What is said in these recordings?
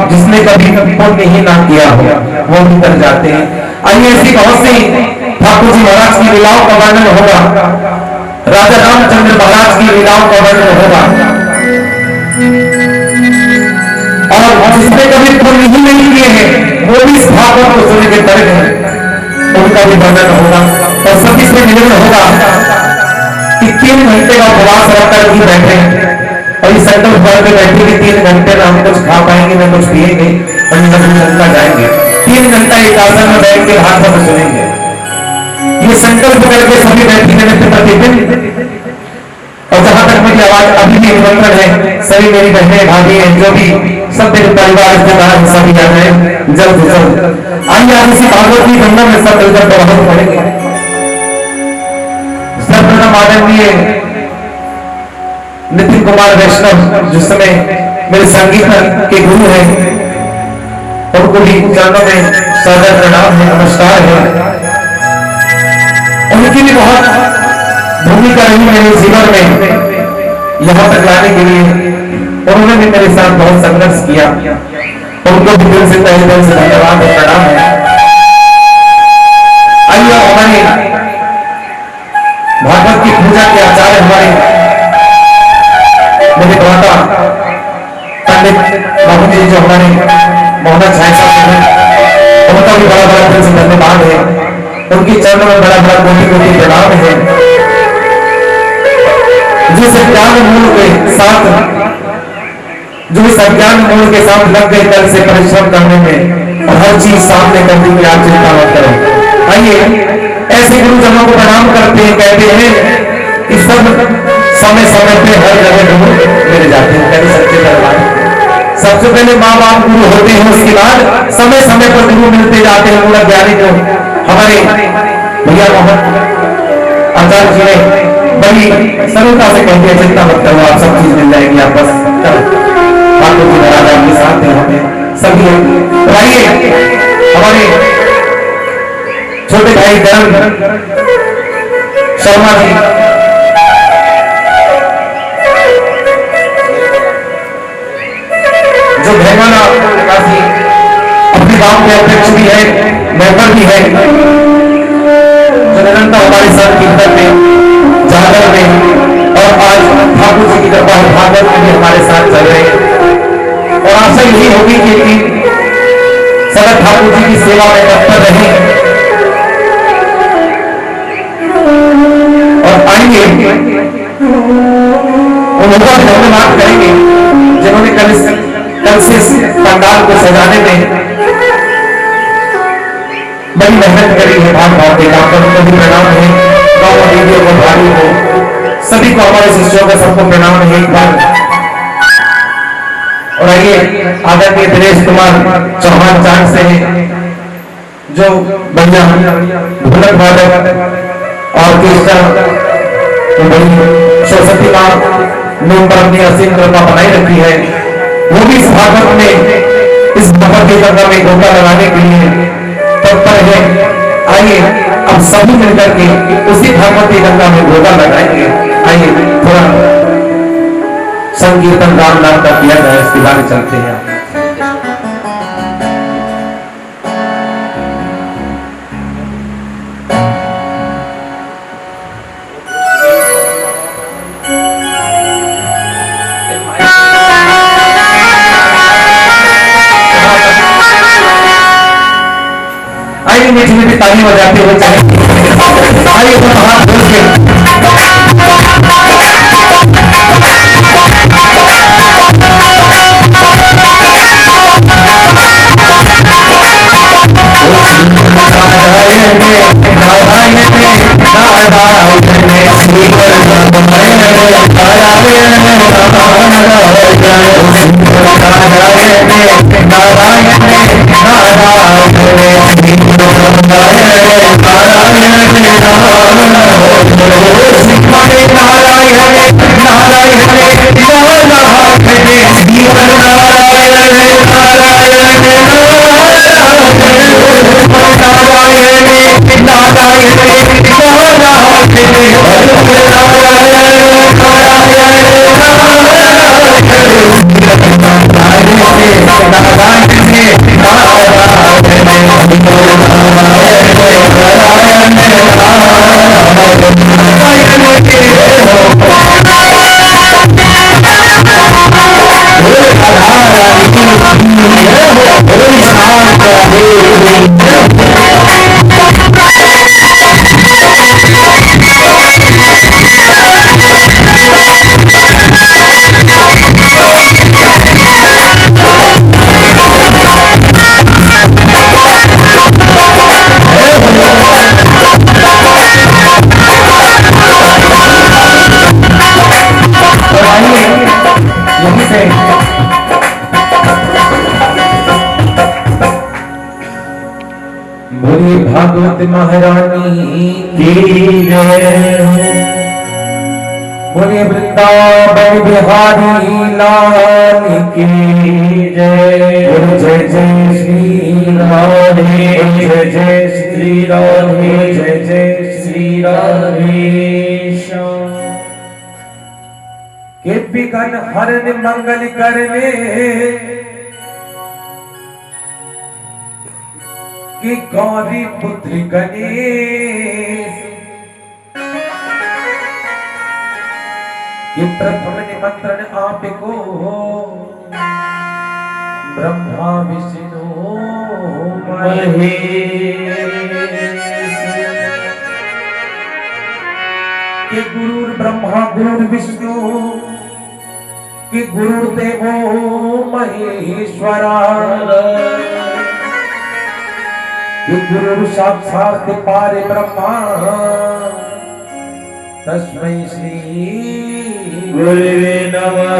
जिसने कभी पुण्य ही ना किया हो वो भी कर जाते हैं। आइए ऐसी बहुत सी ठाकुर जी महाराज की लीलाओं का वर्णन होगा, राजा रामचंद्र महाराज की लीलाओं का वर्णन होगा, और जिसने कभी पुण्य ही नहीं किए हैं वो भी इस भागवत को सुन के तरक है, उनका भी वर्णन होगा। और सभी से निवेदन होगा कि 3 घंटे का उपवास रखकर ही बैठे और इस संकल्प भर में बैठे कि 3 घंटे में हम कुछ खा पाएंगे, न कुछ पिएंगे, और न घंटा जाएंगे। 3 घंटा एक आसन में बैठ के भागवत सुनेंगे। ये संकल्प करके सभी बैठेंगे नित्य प्रतिदिन। और जहां तक मेरी आवाज अभी भी निमंत्रण है, सभी मेरी बहनें भाभी हैं, जो भी सब मेरे परिवार रिश्तेदार सभी आ रहे हैं जल्द से जल्द। आइए आज इसी भागवत की गंगा में सब मिलकर प्रभावित करेंगे। सर्वप्रथम आदरणीय नितिन कुमार वैष्णव जिस समय मेरे संगीत के गुरु हैं, उनको भी चरणों में सादर प्रणाम है, नमस्कार है। उनकी भी बहुत भूमिका रही मेरे जीवन में यहां तक लाने के लिए। उन्होंने भी मेरे साथ बहुत संघर्ष किया, उनको भी दिल से तहे दिल से धन्यवाद और प्रणाम है। आइए हमारे भागवत की पूजा के आचार्य हमारे मेरे माता पंडित बाबू जी जो हमारे मोहम्मद साहब हैं, उनका भी बड़ा बड़ा दिल से धन्यवाद है। उनकी चरणों में बड़ा बड़ा कोटि कोटि प्रणाम है। जिस अज्ञान मूल के साथ लग गए कल से परिश्रम करने में और हर चीज सामने करने की आप चिंता मत करो। आइए ऐसे गुरुजनों को प्रणाम करते हैं, कहते हैं कि सब समय समय पे हर जगह गुरु मिल जाते हैं। कभी सच्चे दरबार सबसे पहले माँ बाप गुरु होते हैं, उसके बाद समय समय पर गुरु मिलते जाते हैं। मूल ज्ञानी जो हमारे भैया मोहन आचार्य जी ने बड़ी सरलता से कहते हैं, चिंता मत करो, आप सब चीज मिल जाएगी, आप बस ठाकुर जी महाराज आपके साथ हैं सभी। तो आइए हमारे छोटे भाई धर्म शर्मा जी जो भैमाना काफी अपने गांव के अध्यक्ष भी है, मेंबर भी है, जो निरंतर हमारे साथ कीर्तन में, जागर में और आज ठाकुर जी की कृपा है भागवत में भी हमारे साथ चल रहे हैं। और आशा यही होगी कि सदा ठाकुर जी की सेवा में तत्पर रहें। और आएंगे उनको धन्यवाद करेंगे जिन्होंने कल से पंडाल को सजाने में बड़ी मेहनत करी है। भाग भाग के काम करो, भी प्रणाम है। गाँव दीदियों को, भाई को, सभी को, हमारे शिष्यों का सबको प्रणाम है एक बार। और आइए आदरणीय दिनेश कुमार चौहान चांद से जो बढ़िया ढोलक वादक ऑर्केस्ट्रा बड़ी सरस्वती मां ने पर अपनी असीम कृपा बनाई रखी है, वो भी इस भागवत में इस भागवत की गंगा में गोता लगाने के लिए तत्पर है। आइए अब सभी मिलकर के उसी भागवत की गंगा में गोता लगाएंगे। आइए थोड़ा संकीर्तन राम नाम का किया जाए, इसके बाद चलते हैं। आइए मीठी मीठी ताली बजाते हुए चले। आइए तो हाथ धो के बोलिए भागवत महारानी की जय। बोलिए वृंदावन बिहारी लाल की जय। जय जय श्री राधे, जय जय श्री राधे, जय जय श्री राधेश्याम। के विघ्न हरन मंगल करने कि गौरी पुत्र गणेश। ये प्रथम निमंत्रण आपको ब्रह्मा विष्णु महेश के गुरु ब्रह्मा गुरु विष्णु कि गुरुदेवो महेश्वरा कि गुरु साक्षात् पारे ब्रह्मा तस्मै श्री गुरुवे नमः।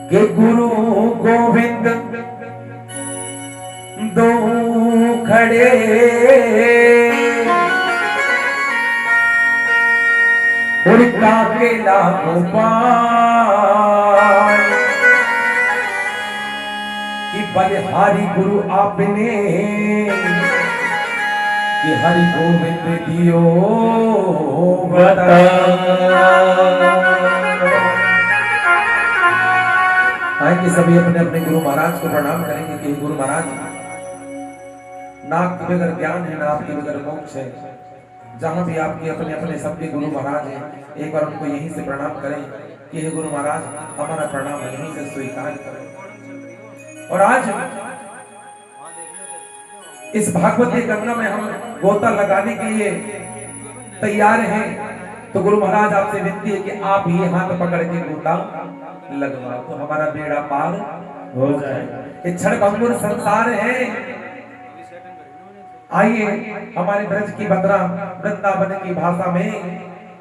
कि गुरु गोविंद दो खड़े और काकेला गोपाल कि बलिहारी गुरु आपने कि हरि गोविंद दियो बता। आएंगे सभी अपने अपने गुरु महाराज को प्रणाम करेंगे कि गुरु महाराज ना आपके बगैर ज्ञान है, ना आपके बगैर मोक्ष है। जहां भी आपके अपने अपने सबके गुरु महाराज हैं, एक बार उनको यहीं से प्रणाम करें कि हे गुरु महाराज हमारा प्रणाम यहीं से स्वीकार करें। और आज इस भागवती गंगा में हम गोता लगाने के लिए तैयार हैं, तो गुरु महाराज आपसे विनती है कि आप ये हाथ पकड़ के गोता लगवाओ तो हमारा बेड़ा पार हो जाए। ये क्षणभंगुर संसार है। आइए हमारे ब्रज की बद्रा वृंदावन की भाषा में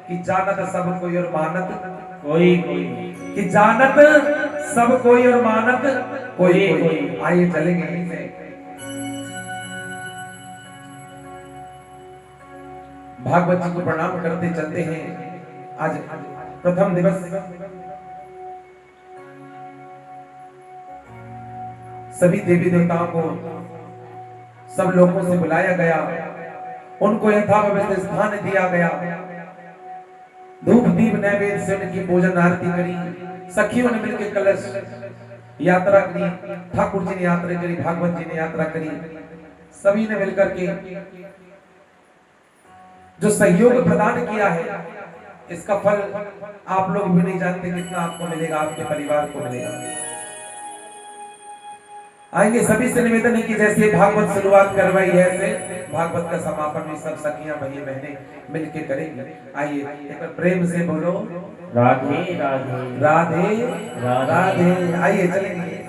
कि जानत सब कोई और मानत कोई कोई, कि जानत सब कोई और मानत कोई कोई। आइए चलेंगे यहीं से। भागवत जी को प्रणाम करते चलते हैं। आज प्रथम दिवस सभी देवी देवताओं को सब लोगों से बुलाया गया, उनको यथावस्थित स्थान दिया गया। धूप दीप नैवेद्य से उनकी पूजन आरती करी। सखियों ने मिलकर कलश यात्रा करी, ठाकुर जी ने यात्रा करी, भागवत जी ने यात्रा करी। सभी ने मिलकर के जो सहयोग प्रदान किया है, इसका फल आप लोग भी नहीं जानते कितना आपको मिलेगा, आपके परिवार को मिलेगा। आएंगे सभी से निवेदन है कि जैसे भागवत शुरुआत करवाई है, ऐसे भागवत का समापन भी सब सखियां भाई बहनें मिलके करेंगे। आइए एक बार प्रेम से बोलो राधे राधे राधे राधे। आइए चलेंगे।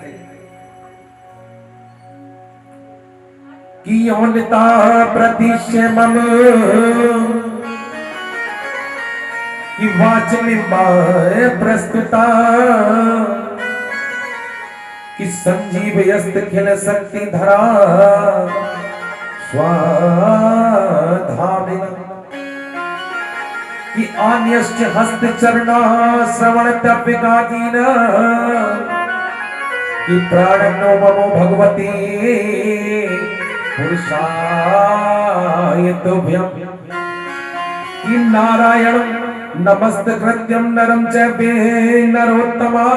कि यौनता प्रतिशमम कि वाचमिमाय प्रस्तुता कि संजीव यस्त खिल शक्ति धरा स्वाधामिन कि आन्यश्च हस्त चरणा श्रवण तप्यगादीन कि प्राणनो ममो भगवती पुरुषाय तुभ्यं कि नारायण नमस्त कृत्यं नरं चैवे नरोत्तमा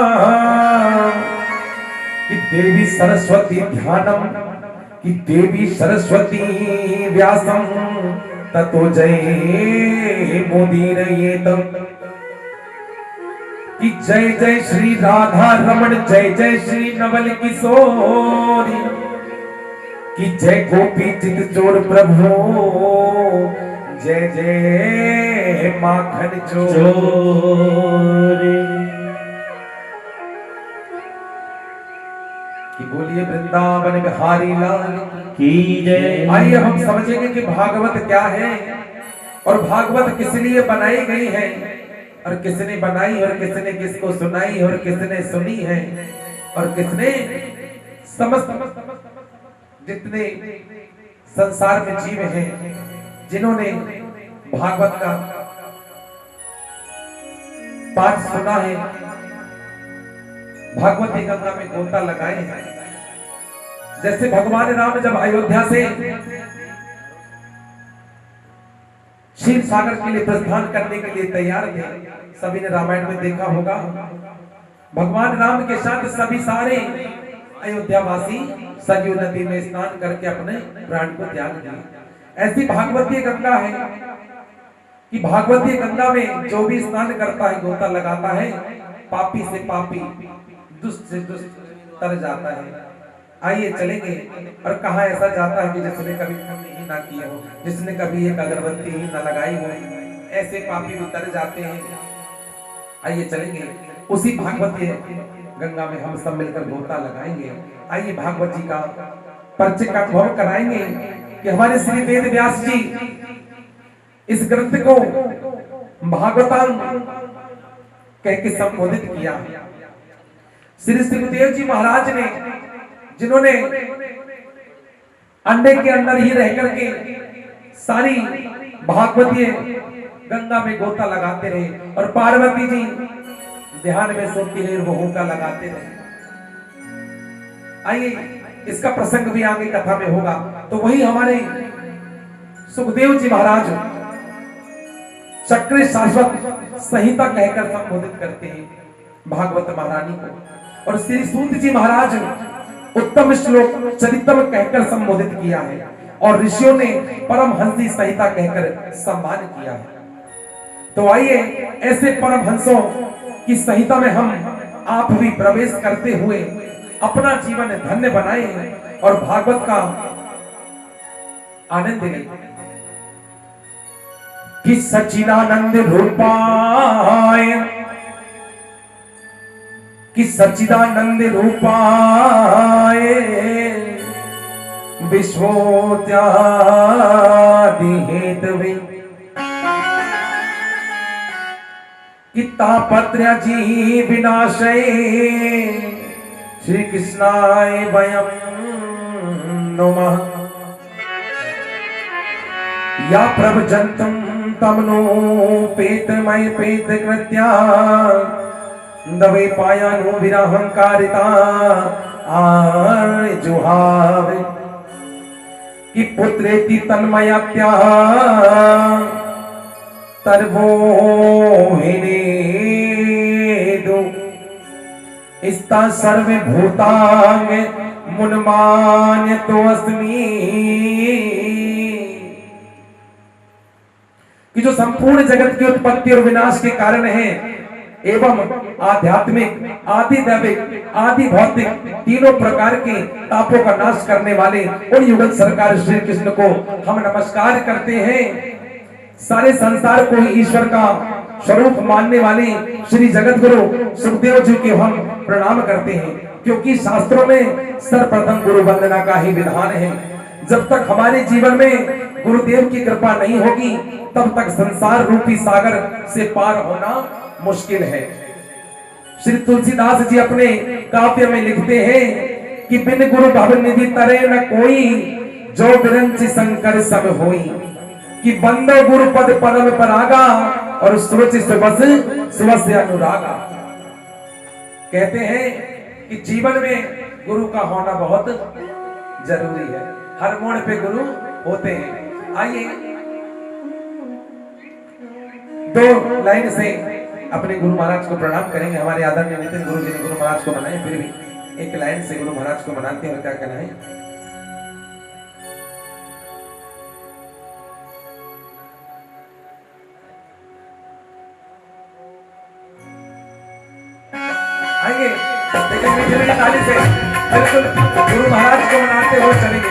कि देवी सरस्वती ध्यानम कि देवी सरस्वती व्यासम ततो जय मोदीर ये कि जय जय श्री राधा रमण, जय जय श्री नवल किशोरी कि जय गोपी चित चोर प्रभु, जय जय माखन चोरी। कि बोलिए वृंदावन बिहारी लाल की जय। आइए हम समझेंगे कि भागवत क्या है और भागवत किस लिए बनाई गई है और किसने बनाई और किसने किसको सुनाई और किसने सुनी है और किसने समस्त जितने संसार में जीव हैं, जिन्होंने भागवत का पाठ सुना है, भागवती गंगा में गोता लगाए हैं। जैसे भगवान राम जब अयोध्या से क्षीर सागर के लिए प्रस्थान करने के लिए तैयार थे, सभी ने रामायण में देखा होगा। भगवान राम के साथ सभी सारे अयोध्यावासी सरयू नदी में स्नान करके अपने प्राण को त्याग दिए। ऐसी भागवती गंगा है कि भागवती गंगा में जो भी स्नान करता है, गोता लगाता है, पापी से पापी, दुष्ट से दुष्ट तर जाता है। आइए चलेंगे। और कहा ऐसा जाता है कि जिसने कभी पुण्य ही ना किया हो, जिसने कभी एक अगरबत्ती ही ना लगाई हो, ऐसे पापी भी तर जाते हैं। आइए चलेंगे उसी भागवती गंगा में हम सब मिलकर गोता लगाएंगे। आइए भागवत जी का परिचय का अनुभव कराएंगे कि हमारे श्री वेद व्यास जी इस ग्रंथ को भागवतांग कह के संबोधित किया। श्री सुखदेव जी महाराज ने, जिन्होंने अंडे के अंदर ही रह करके सारी भागवती गंगा में गोता लगाते रहे, और पार्वती जी ध्यान में सोती रहे, वो होका लगाते रहे। आइए इसका प्रसंग भी आगे कथा में होगा। तो वही हमारे सुखदेव जी महाराज चक्र शाश्वत संहिता कहकर संबोधित करते हैं भागवत महारानी को, और श्री सूत जी महाराज उत्तम श्लोक चरित्रम कहकर संबोधित किया है, और ऋषियों ने परमहंसी संहिता कहकर सम्मान किया है। तो आइए ऐसे परमहंसों की संहिता में हम आप भी प्रवेश करते हुए अपना जीवन धन्य बनाए और भागवत का आनंद लें। कि सच्चिदानंद रूपाय, कि सच्चिदानंद रूपाय विश्वोत्यादि हेतवे, कि तापत्रय जी विनाशय श्री कृष्णाय वयं नमः। या प्रभजन्तुं तमनो पेतमय पेत कृत्या दवे पायानो विरहंकारिता जुहावे, कि पुत्रेति तन्मयत्या तर्वो हिने दो इस्ता सर्वे भूतांग मुनमान्य तो अस्मि, कि जो संपूर्ण जगत की उत्पत्ति और विनाश के कारण है, एवं आध्यात्मिक, आदि दैविक, आदि भौतिक तीनों प्रकार के तापों का नाश करने वाले उन युगल सरकार श्री कृष्ण को हम नमस्कार करते हैं। सारे संसार को ईश्वर का स्वरूप मानने वाले श्री जगत गुरु सुखदेव जी के हम प्रणाम करते हैं, क्योंकि शास्त्रों में सर्वप्रथम गुरु वंदना का ही विधान है। जब तक हमारे जीवन में गुरुदेव की कृपा नहीं होगी, तब तक संसार रूपी सागर से पार होना मुश्किल है। श्री तुलसीदास जी अपने काव्य में लिखते हैं कि बिन गुरु भवनिधि तरे न कोई, जो बिरंचि शंकर सब होई, कि बंदो गुरु पद परम परागा, और सुरुचि सुबस सुबस अनुरागा। कहते हैं कि जीवन में गुरु का होना बहुत जरूरी है। हर मोड़ पे गुरु होते हैं। आइए दो लाइन से अपने गुरु महाराज को प्रणाम करेंगे। हमारे आदरणीय नितिन गुरु जी ने गुरु महाराज को मनाए, फिर भी एक लाइन से गुरु महाराज को मनाते हैं। क्या कहना है? आइए लेकिन मीठी ताली से बिल्कुल गुरु महाराज को मनाते हुए चलेंगे।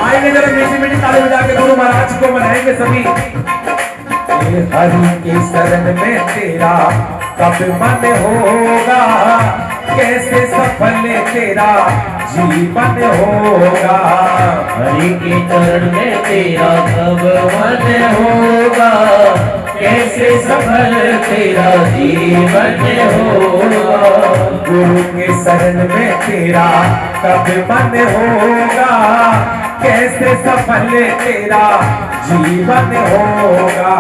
आएंगे जब मीठी ताली बजा के गुरु महाराज को मनाएंगे सभी। हरि की शरण में तेरा कब मन होगा, कैसे सफल तेरा जीवन होगा। हरि के चरण में तेरा कब मन होगा, कैसे सफल तेरा जीवन होगा। गुरु के शरण में तेरा कब मन होगा, कैसे सफल तेरा जीवन होगा।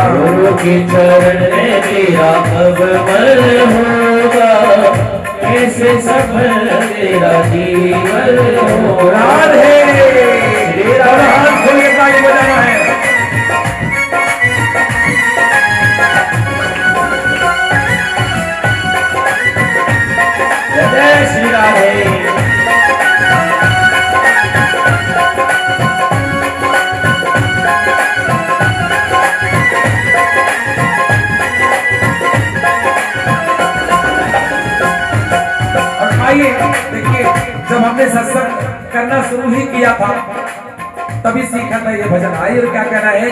गुरु के चरण में तेरा कब मन होगा, कैसे सफल तेरा जीवन होगा। राधे हाथ खोल के ताली बजाना है। जय श्री राधे। आइए देखिए, जब हमने सत्संग करना शुरू ही किया था तभी सीखा था ये भजन। आइए और क्या कहना है,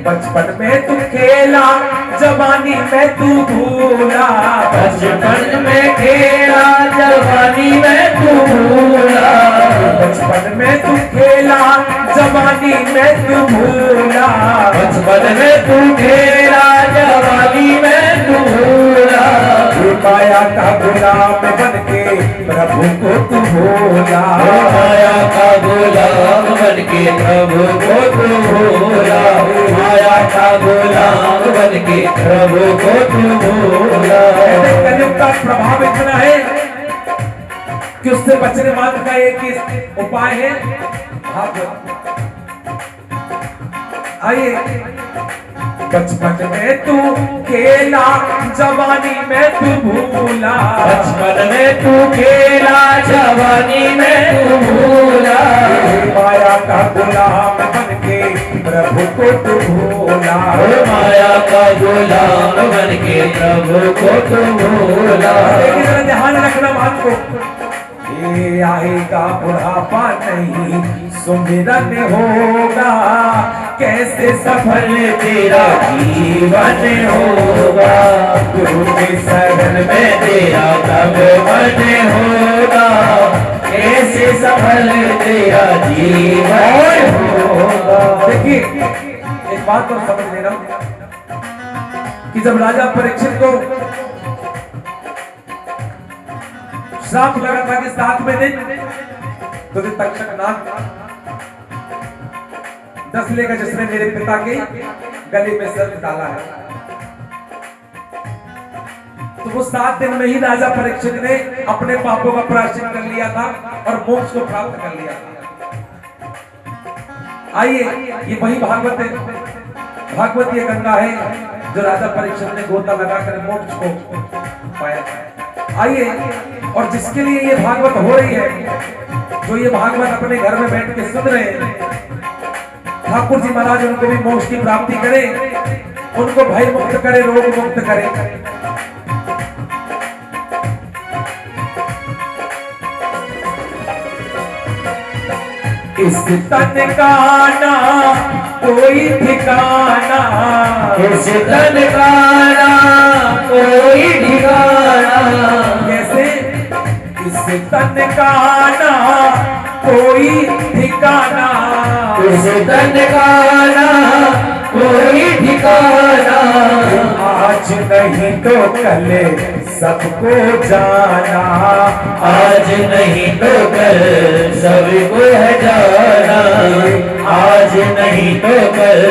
बचपन में तू खेला जवानी में तू भूला, बचपन में खेला जवानी में तू भूला, बचपन में तू खेला जवानी में तू भूला, बचपन में तू खेला जवानी में तू भूला। माया का गुलाम बन के प्रभु को तू भूला, माया का गुलाम बन के प्रभु को तू भूला, माया का गुलाम बन के प्रभु को तू भूला। कलयुग का प्रभाव इतना है कि उससे बचने मात्र का एक ही उपाय है, भागवत। आइए, बचपन में तू खेला जवानी में तू भूला, बचपन में तू खेला जवानी में तू भूला, माया का गुलाम बन के प्रभु को तू भूला, माया का गुलाम बन के प्रभु को तू भूला। लेकिन ध्यान रखना बात को, ये आएगा बुढ़ापा नहीं सुमिरन होगा, कैसे सफल तेरा जीवन होगा। गुरु के शरण में तेरा कब मन होगा, कैसे सफल तेरा जीवन होगा। देखिए एक बात और समझ लेना कि जब राजा परीक्षित को श्राप लगा था कि 7वें दिन तो तक्षक नाग 10 लेकर जिसने मेरे पिता के गले में सर्प डाला है, तो वो 7 दिन में ही राजा परीक्षित ने अपने पापों का प्रायश्चित कर लिया था और मोक्ष को प्राप्त कर लिया था। आइए, ये वही भागवत है, भागवत ये गंगा है जो राजा परीक्षित ने गोता लगाकर मोक्ष को पाया था। आइए, और जिसके लिए ये भागवत हो रही है, जो ये भागवत अपने घर में बैठ के सुन रहे हैं, ठाकुर जी महाराज उनको भी मोक्ष की प्राप्ति करें, उनको भय मुक्त करे, रोग मुक्त करे। इस तन का ना कोई ठिकाना, इस तन का ना कोई ठिकाना, कैसे इस तन का ना कोई ठिकाना, इस तन का ना कोई ठिकाना। आज नहीं तो कल सबको जाना, आज नहीं तो कल सबको है जाना, आज नहीं तो कल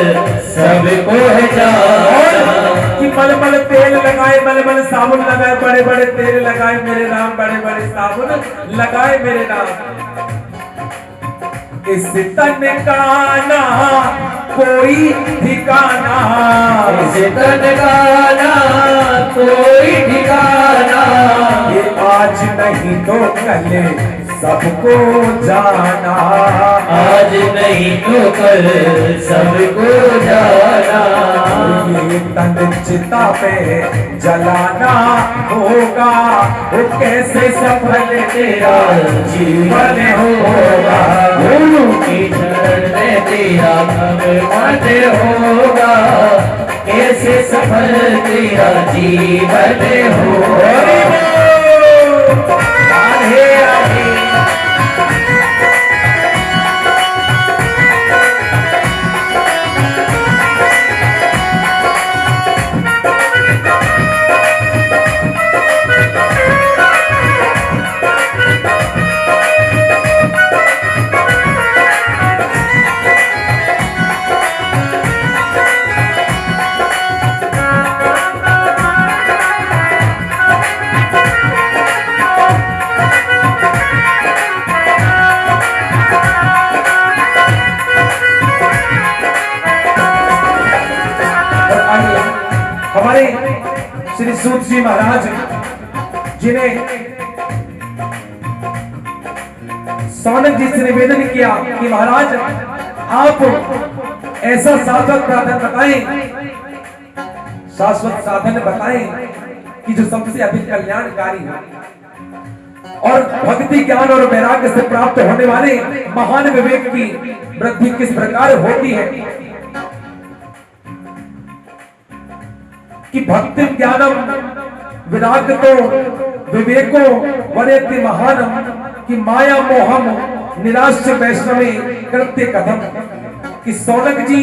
सबको है जाना। कि मलमल तेल लगाए, मलमल साबुन लगाए, बड़े बड़े तेल लगाए मेरे नाम, बड़े बड़े साबुन लगाए मेरे नाम। इस तन का ना कोई ठिकाना, इस तन का ना कोई ठिकाना। ये आज नहीं तो कल सबको जाना, आज नहीं तो कल सबको जाना। ये तन चिता पे जलाना होगा, वो कैसे सफल तेरा जीवन होगा। गुरु की शरण में तेरा कब मन होगा, कैसे सफल तेरा जीवन होगा। सूत जी महाराज जिन्हें सौनक जी से निवेदन किया कि महाराज आप ऐसा शाश्वत साधन बताएं, शाश्वत साधन बताएं कि जो सबसे अधिक कल्याणकारी हो और भक्ति ज्ञान और वैराग्य से प्राप्त होने वाले महान विवेक की वृद्धि किस प्रकार होती है कि भक्ति ज्ञानम विराग तो विवेको वरेति महानम कि माया मोहम निराश वैष्णवे कृत्य कथम कि सौनक जी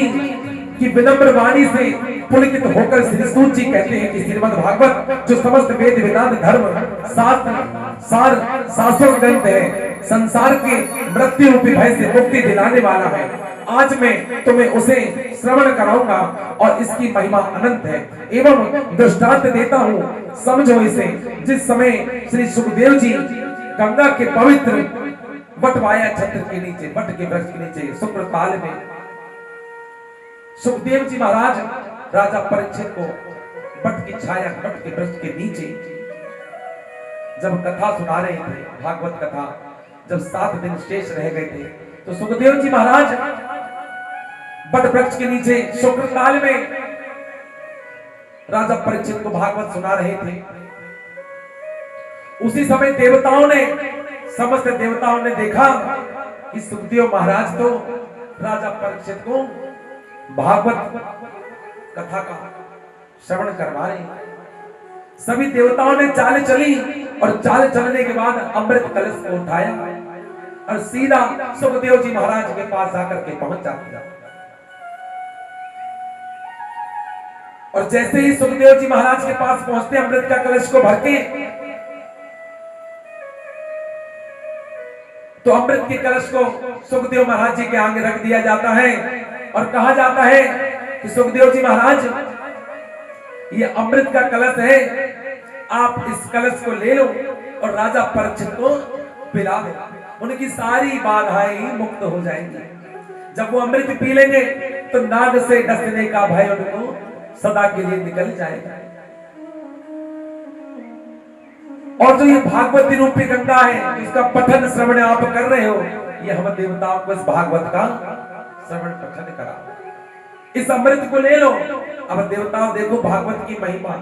की विनम्र वाणी से पुलकित होकर श्री सूत जी कहते हैं कि श्रीमद् भागवत जो समस्त वेद वेदांत धर्म शास्त्र ग्रंथ है, संसार के मृत्यु रूपी भय से मुक्ति दिलाने वाला है, आज मैं तुम्हें उसे श्रवण कराऊंगा और इसकी महिमा अनंत है। एवं दृष्टांत देता हूँ, समझो इसे। जिस समय श्री सुखदेव जी गंगा के पवित्र बटवाया छत्र के नीचे, बट के वृक्ष के नीचे शुक्र काल में सुखदेव जी महाराज राजा परीक्षित को बट की छाया, बट के वृक्ष के नीचे जब कथा सुना रहे थे, भागवत कथा, जब 7 दिन शेष रह गए थे, तो सुखदेव जी महाराज बट वृक्ष के नीचे शुक्र काल में राजा परीक्षित को भागवत सुना रहे थे। उसी समय देवताओं ने, समस्त देवताओं ने देखा कि सुखदेव महाराज तो राजा परीक्षित को भागवत कथा का श्रवण करवा रहे हैं। सभी देवताओं ने चाल चली और चाल चलने के बाद अमृत कलश को उठाया और सीधा सुखदेव जी महाराज के पास आकर के पहुंच जाते हैं। और जैसे ही सुखदेव जी महाराज के पास पहुंचते अमृत का कलश को भर के, तो अमृत के कलश को सुखदेव महाराज जी के आगे रख दिया जाता है और कहा जाता है कि सुखदेव जी महाराज ये अमृत का कलश है, आप इस कलश को ले लो और राजा परीक्षित को पिला दो, उनकी सारी बाधाएं ही मुक्त हो जाएंगी। जब वो अमृत पी लेंगे तो नाग से डसने का भय उनको सदा के लिए निकल जाएगा। और जो ये भागवत रूपी गंगा है, इसका पठन श्रवण आप कर रहे हो, ये हम देवताओं को इस भागवत का श्रवण पठन करा, इस अमृत को ले लो। अब देवताओं देखो भागवत की महिमा,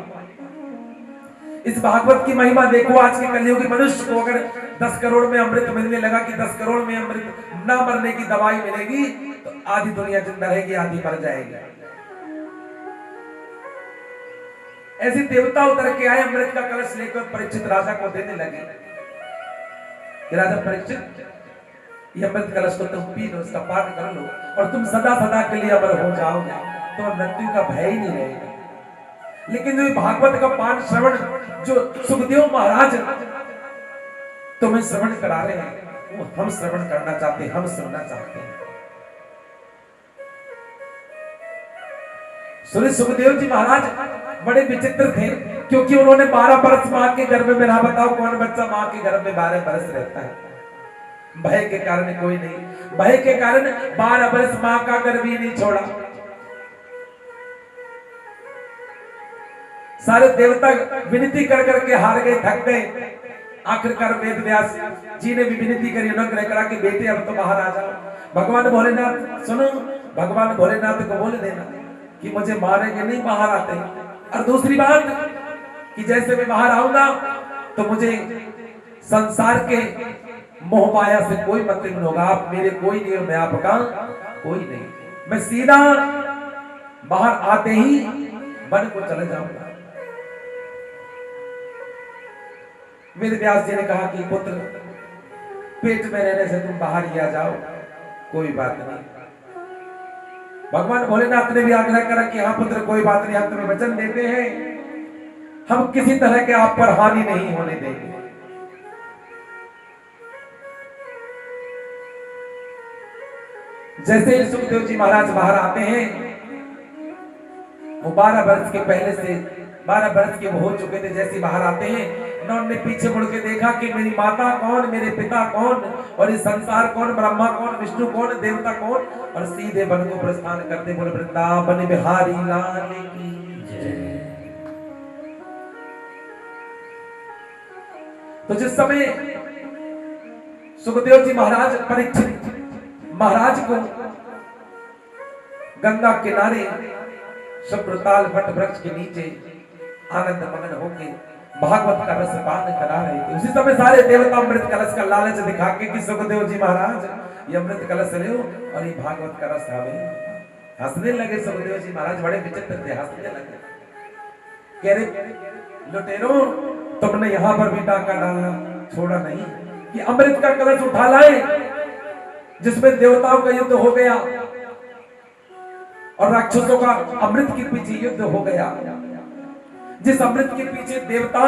इस भागवत की महिमा देखो। आज के कलयुगी मनुष्य को अगर 10 करोड़ में अमृत मिलने लगा कि 10 करोड़ में अमृत ना मरने की दवाई मिलेगी, तो आधी दुनिया जिंदा रहेगी, आधी मर जाएगी। ऐसे देवता उतर के आए, अमृत का कलश लेकर परीक्षित राजा को देने लगे कि राजा परीक्षित, ये अमृत कलश को तुम पी लो, इसका पान कर लो और तुम सदा सदा के लिए अमर हो जाओगे, तुम्हें मृत्यु का भय ही नहीं रहेगा। लेकिन जो भागवत का पान श्रवण जो सुखदेव महाराज तुम्हें श्रवण करा रहे हैं, वो हम श्रवण करना चाहते हैं, हम सुनना चाहते हैं। सुनिए, सुखदेव जी महाराज बड़े विचित्र थे, क्योंकि उन्होंने 12 बरस मां के गर्भ में रहा। बताओ कौन बच्चा मां के गर्भ में 12 बरस रहता है? भय के कारण कोई नहीं, भय के कारण 12 बरस मां का गर्भ ही नहीं छोड़ा। सारे देवता विनती कर करके हार गए, थक गए। आखिरकार वेद व्यास जी ने भी विनती करी, अनुग्रह करा कि बेटे अब तो बाहर आ जाओ। भगवान भोलेनाथ सुनो, भगवान भोलेनाथ को बोल देना कि मुझे मारेंगे नहीं, बाहर आते। और दूसरी बात कि जैसे मैं बाहर आऊंगा तो मुझे संसार के मोह माया से कोई मतलब नहीं होगा, आप मेरे कोई नहीं, मैं आपका कोई नहीं। मैं सीधा बाहर आते ही वन को चले जाऊंगा। वेद व्यास जी ने कहा कि पुत्र, पेट में रहने से तुम बाहर ही आ जाओ, कोई बात नहीं। भगवान भोलेनाथ ने भी आग्रह करा कि हाँ पुत्र, कोई बात नहीं, हम तुम्हें वचन देते हैं, हम किसी तरह के आप पर हानि नहीं होने देंगे। जैसे ही सुखदेव जी महाराज बाहर आते हैं, वो 12 वर्ष के पहले से 12 वर्ष के वो हो चुके थे। जैसे बाहर आते हैं, उन्होंने पीछे मुड़ के देखा कि मेरी माता कौन, मेरे पिता कौन, और इस संसार कौन, ब्रह्मा कौन, विष्णु कौन, देवता कौन, और सीधे वन को प्रस्थान करते बोले, वृंदावन बिहारी लाल की जय। तो जिस समय सुखदेव जी महाराज परीक्षित महाराज को गंगा किनारे शुभ्रताल वट वृक्ष के नीचे आनंद मगन होकर भागवत का रस पान करा रहे थे, उसी समय सारे देवता अमृत कलश का लालच दिखा के कि सुखदेव जी महाराज ये अमृत कलश ले और ये भागवत का रस आवे, हंसने लगे। सुखदेव जी महाराज बड़े विचित्र थे, हंसने लगे, कह रहे लुटेरों तुमने यहाँ पर भी डाका डालना छोड़ा नहीं कि अमृत का कलश उठा लाए जिसमें देवताओं का युद्ध हो गया और राक्षसों का अमृत के पीछे युद्ध हो गया। जिस अमृत के पीछे देवता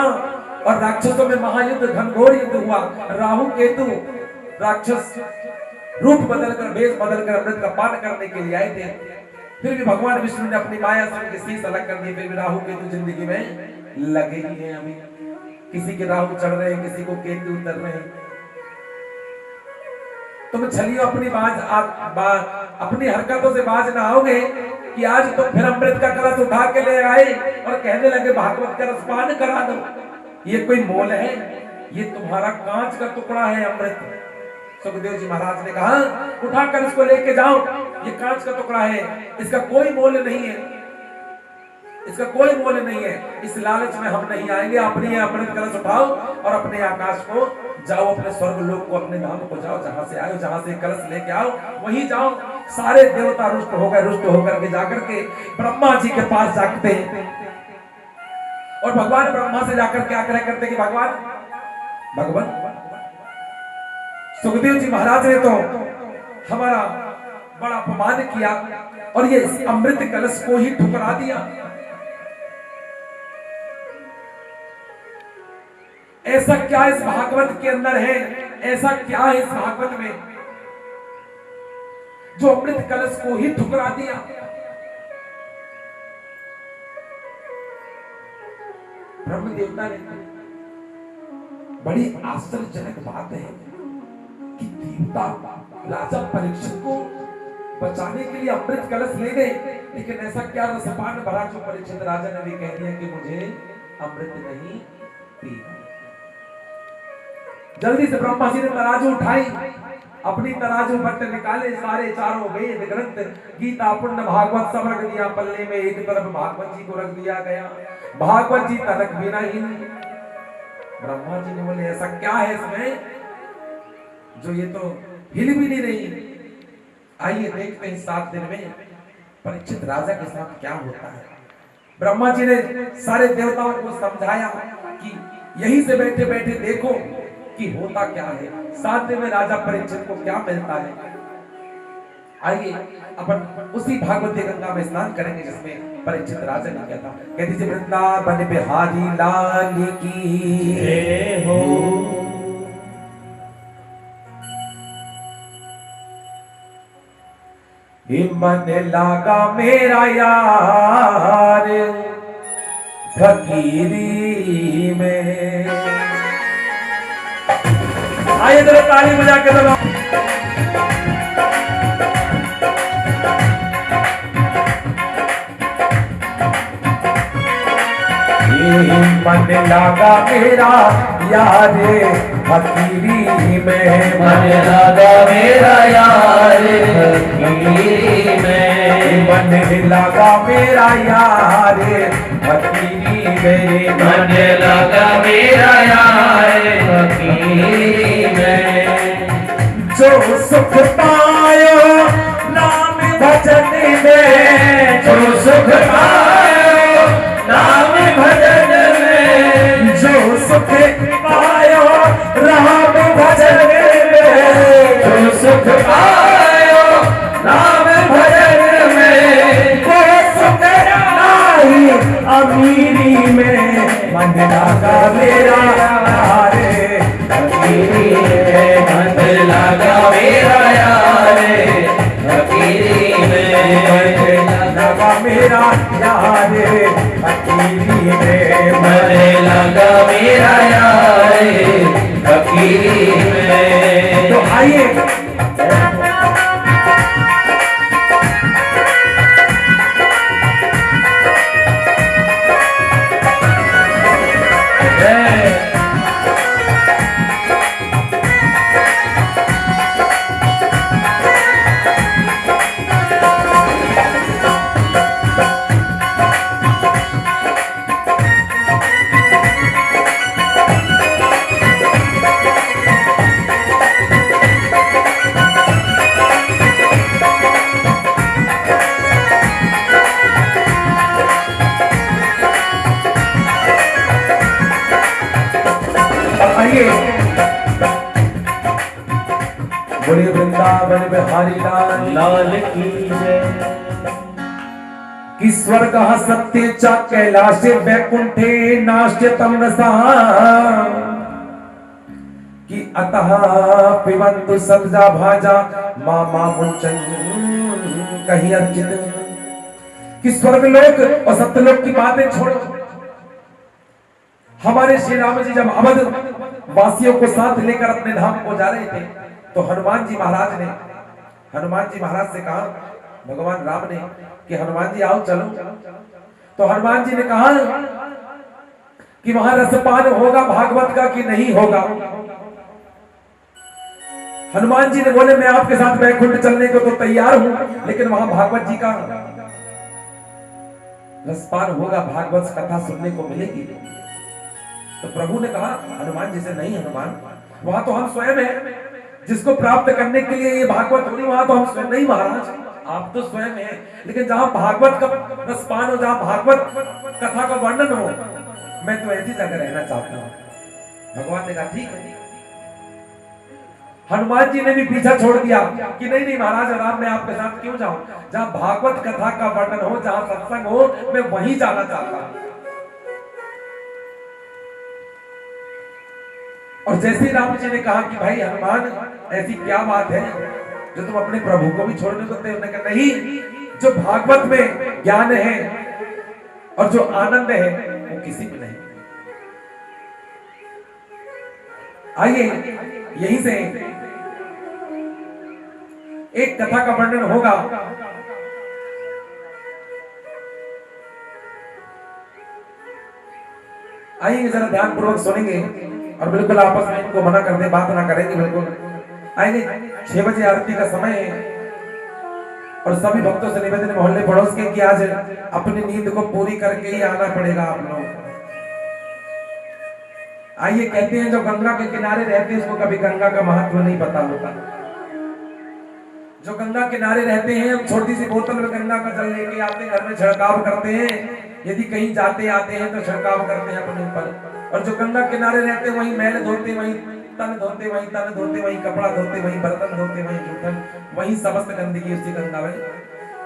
और राक्षसों में महायुद्ध घनघोर युद्ध हुआ, राहु केतु राक्षस रूप बदलकर वेश बदलकर अमृत का पान करने के लिए आए थे, फिर भी भगवान विष्णु ने अपनी माया से उनके शीश अलग कर दिए, फिर भी राहु केतु जिंदगी में लगे ही हैं। अभी किसी के राहु चढ़ रहे हैं, किसी को केतु उतर रहे हैं। तुम छलियो अपनी हरकतों से बाज ना आओगे कि आज तो फिर अमृत का कलश उठा के ले आए और कहने लगे भागवत का रस पान करा दो। ये कोई मोल है? ये तुम्हारा कांच का टुकड़ा है अमृत। सुखदेव जी महाराज ने कहा उठाकर इसको लेके जाओ, ये कांच का टुकड़ा है, इसका कोई मोल नहीं है, इसका कोई मोल नहीं है। इस लालच में हम नहीं आएंगे। अपनी अमृत कलश उठाओ और अपने आकाश को जाओ, अपने स्वर्ग लोक को, अपने धाम को जाओ, जहां से आए जहां से कलश लेके आओ वहीं जाओ। सारे देवता रुष्ट हो गए, रुष्ट होकर के जाकर के ब्रह्मा जी के पास जाते हैं और भगवान ब्रह्मा से जाकर के आग्रह करते कि भगवान सुखदेव जी महाराज ने तो हमारा बड़ा अपमान किया और ये अमृत कलश को ही ठुकरा दिया। ऐसा क्या इस भागवत के अंदर है, ऐसा क्या है इस भागवत में जो अमृत कलश को ही ठुकरा दिया? ब्रह्म देवता ने बड़ी आश्चर्यजनक बात है कि देवता राजा परीक्षित को बचाने के लिए अमृत कलश ले गए, लेकिन ऐसा क्या रसपान भरा जो परीक्षित राजा ने भी कह दिया कि मुझे अमृत नहीं पीना। जल्दी से ब्रह्मा जी ने तराजू उठाई, अपनी तराजू बट्ट निकाले, सारे चारों वेद ग्रंथ गीता पुण्य भागवत सब रख दिया पल्ले में, एक तरफ भागवत जी को रख दिया गया, भागवत जी तलक भी नहीं। ब्रह्मा जी ने बोले ऐसा क्या है इसमें जो ये तो हिल भी नहीं रही। आइए देखते हैं 7 दिन में परीक्षित राजा के साथ क्या होता है। ब्रह्मा जी ने सारे देवताओं को समझाया कि यहीं से बैठे बैठे देखो कि होता क्या है, 7 दिन में राजा परीक्षित को क्या मिलता है। आइए अपन उसी भागवती गंगा में स्नान करेंगे जिसमें परीक्षित राजा ने कहता, कहती थी वृंदावन बिहारी लाल की जय हो। मन लागा मेरा यार फकीरी में। आइए जरा ताली बजा के दबा। मन लागा मेरा यार फकीरी में, मन लागा मेरा यार फकीरी में, मन लागा मेरा यार फकीरी में, मन लागा मेरा यार फकीरी में। जो सुख पायो नाम भजन में, जो सुख पायो नाम भजन में, जो सुख पायो राम भजन में, जो सुख पायो राम भजन में, वो सुख नाही अमीरी में। मन लागा मेरा यार फकीरी में, मन लागा मेरा यार फकीरी में, मन लागा मेरा यार फकीरी में, मन लगा मेरा यार फकीरी में। तो आइए वृंदावन बिहारी लाल की जय। कि स्वर्ग सत्य च कैलाश वैकुंठे नाश्यतम रसा कि अतः पिबन्तु सब्जा भाजा मामा मुंचन कहीं अर्चित। कि स्वर्ग लोक और सत्यलोक की बातें छोड़ो, हमारे श्री राम जी जब अवध वासियों को साथ लेकर अपने धाम को जा रहे थे तो हनुमान जी महाराज से कहा, भगवान राम ने कि हनुमान जी आओ चलो। तो हनुमान जी ने कहा कि वहां रसपान होगा भागवत का कि नहीं होगा। हनुमान जी ने बोले मैं आपके साथ वैकुंठ चलने को तो तैयार हूं, लेकिन वहां भागवत जी का रसपान होगा, भागवत कथा सुनने को मिलेगी। तो प्रभु ने कहा हनुमान जी से, नहीं हनुमान, वहां तो हम स्वयं हैं, जिसको प्राप्त करने के लिए ये भागवत होनी वहां तो हम स्वयं नहीं महाराज, आप तो स्वयं हैं, लेकिन जहां भागवत का रसपान हो, जहां भागवत कथा का वर्णन हो, मैं तो ऐसी जगह रहना चाहता हूं। भगवान ने कहा ठीक है। हनुमान जी ने भी पीछा छोड़ दिया कि नहीं नहीं महाराज राम, मैं आपके साथ क्यों जाऊं, जहां भागवत कथा का वर्णन हो, जहां सत्संग हो, मैं वहीं जाना चाहता हूं। और जैसे ही राम जी ने कहा कि भाई हनुमान ऐसी क्या बात है जो तुम अपने प्रभु को भी छोड़ने को तैयार नहीं, नहीं, जो भागवत में ज्ञान है और जो आनंद है वो किसी में नहीं। आइए यहीं से एक कथा का वर्णन होगा। आइए जरा ध्यान पूर्वक सुनेंगे और बिल्कुल आपस में इनको मना करने बात ना करेंगे। बिल्कुल आएंगे, 6 बजे आरती का समय है और सभी भक्तों से निवेदन मोहल्ले पड़ोस के कि आज अपनी नींद को पूरी करके ही आना पड़ेगा आप लोग। आइए, कहते हैं जो गंगा के किनारे रहते हैं उसको कभी गंगा का महत्व नहीं पता होता। जो गंगा किनारे रहते हैं हम छोटी सी बोतल में गंगा का जल लेके आते हैं, घर में छिड़काव करते हैं, यदि कहीं जाते आते हैं तो छिड़काव करते हैं अपने ऊपर। और जो गंगा किनारे रहते हैं वहीं मैल धोते, वहीं तन धोते, वहीं तन धोते, वहीं कपड़ा धोते, वहीं बर्तन धोते, वहीं जूठन, वहीं समस्त गंदगी उसी गंगा में।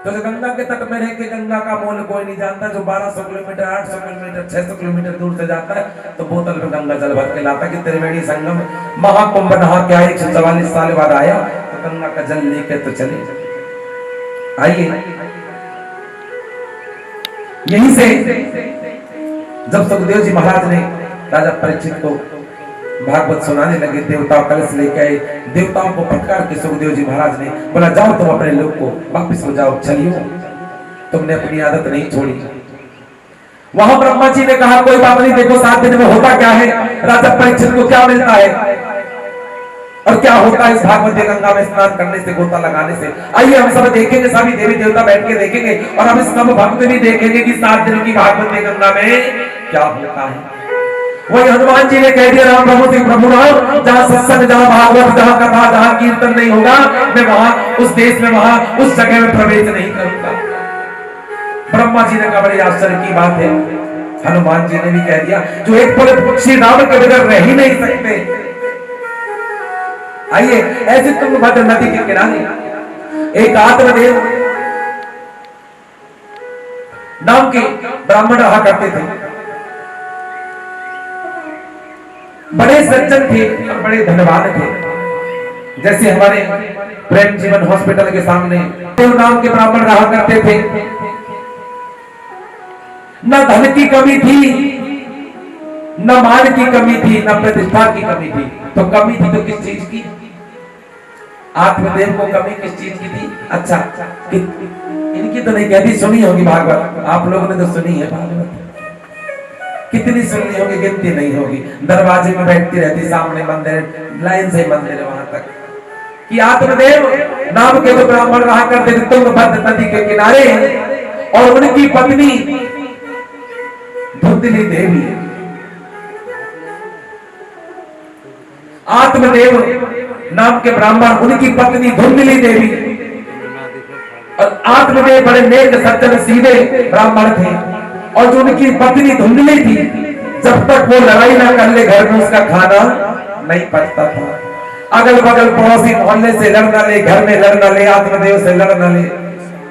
तो जो गंगा के तट में रह के गंगा का मोल कोई नहीं जानता, जो 1200 किलोमीटर 800 किलोमीटर 600 किलोमीटर दूर से जाता है तो बोतल में गंगा जल भर के लाता कि त्रिवेणी संगम महाकुंभ नहा के 144 साल बाद आया तो गंगा का जल लेके तो चले। आइए, यहीं से जब सुखदेव जी महाराज ने राजा परीक्षित को भागवत सुनाने लगे, देवता कलश लेके आए, देवताओं को फटकार के सुखदेव जी महाराज ने बोला जाओ तुम अपने लोग को वापस हो जाओ, चलियो, तुमने अपनी आदत नहीं छोड़ी। वहां ब्रह्मा जी ने कहा कोई बात नहीं, देखो 7 दिन में होता क्या है, राजा परीक्षित को क्या मिलता है और क्या होता है इस भागवती गंगा में स्नान करने से, गोता लगाने से। आइए हम सब देखेंगे, सभी देवी देवता बैठ के देखेंगे और हम सब भक्त भी देखेंगे कि 7 दिन की भागवती गंगा में क्या होता है। वही हनुमान जी ने कह दिया राम प्रभु से, प्रभु राम, जहां सत्संग, जहां भागवत, जहां कथा, जहां कीर्तन नहीं होगा, मैं वहां उस देश में, वहां उस जगह में प्रवेश नहीं करूंगा। ब्रह्मा जी ने कहा बड़ी आश्चर्य की बात है। हनुमान जी ने भी कह दिया जो एक पल श्री राम के बगैर रह ही नहीं सकते। आइए, ऐसे तुंगभद्र नदी के किनारे एक आत्मदेव नाम के ब्राह्मण रहा करते थे। बड़े सज्जन थे और बड़े धनवान थे। जैसे हमारे प्रेम जीवन हॉस्पिटल के सामने देव नाम के ब्राह्मण रहा करते थे। न धन की कमी थी, न मान की कमी थी, न प्रतिष्ठा की कमी थी। तो कमी थी तो किस चीज की? आत्मदेव को कमी किस चीज की थी? अच्छा, इनकी तो नहीं कहती, सुनी होगी भागवत, आप लोगों ने तो सुनी है भागवत, कितनी सुननी होगी गिनती नहीं होगी। दरवाजे में बैठती रहती, सामने मंदिर, लाइन से मंदिर है वहां तक। कि आत्मदेव नाम के तो ब्राह्मण रहा करते थे तुंगभद्र नदी के किनारे और उनकी पत्नी धुंधली देवी। आत्मदेव नाम के ब्राह्मण, उनकी पत्नी धुंधली देवी और आत्मदेव बड़े नेक सज्जन सीधे ब्राह्मण थे और जो उनकी पत्नी धुंधली थी, जब तक वो लड़ाई ना कर ले घर में उसका खाना नहीं पचता था। अगल बगल पड़ोसी मोहल्ले से लड़ ना ले, घर में लड़ ना ले, आत्मदेव से लड़ ना ले,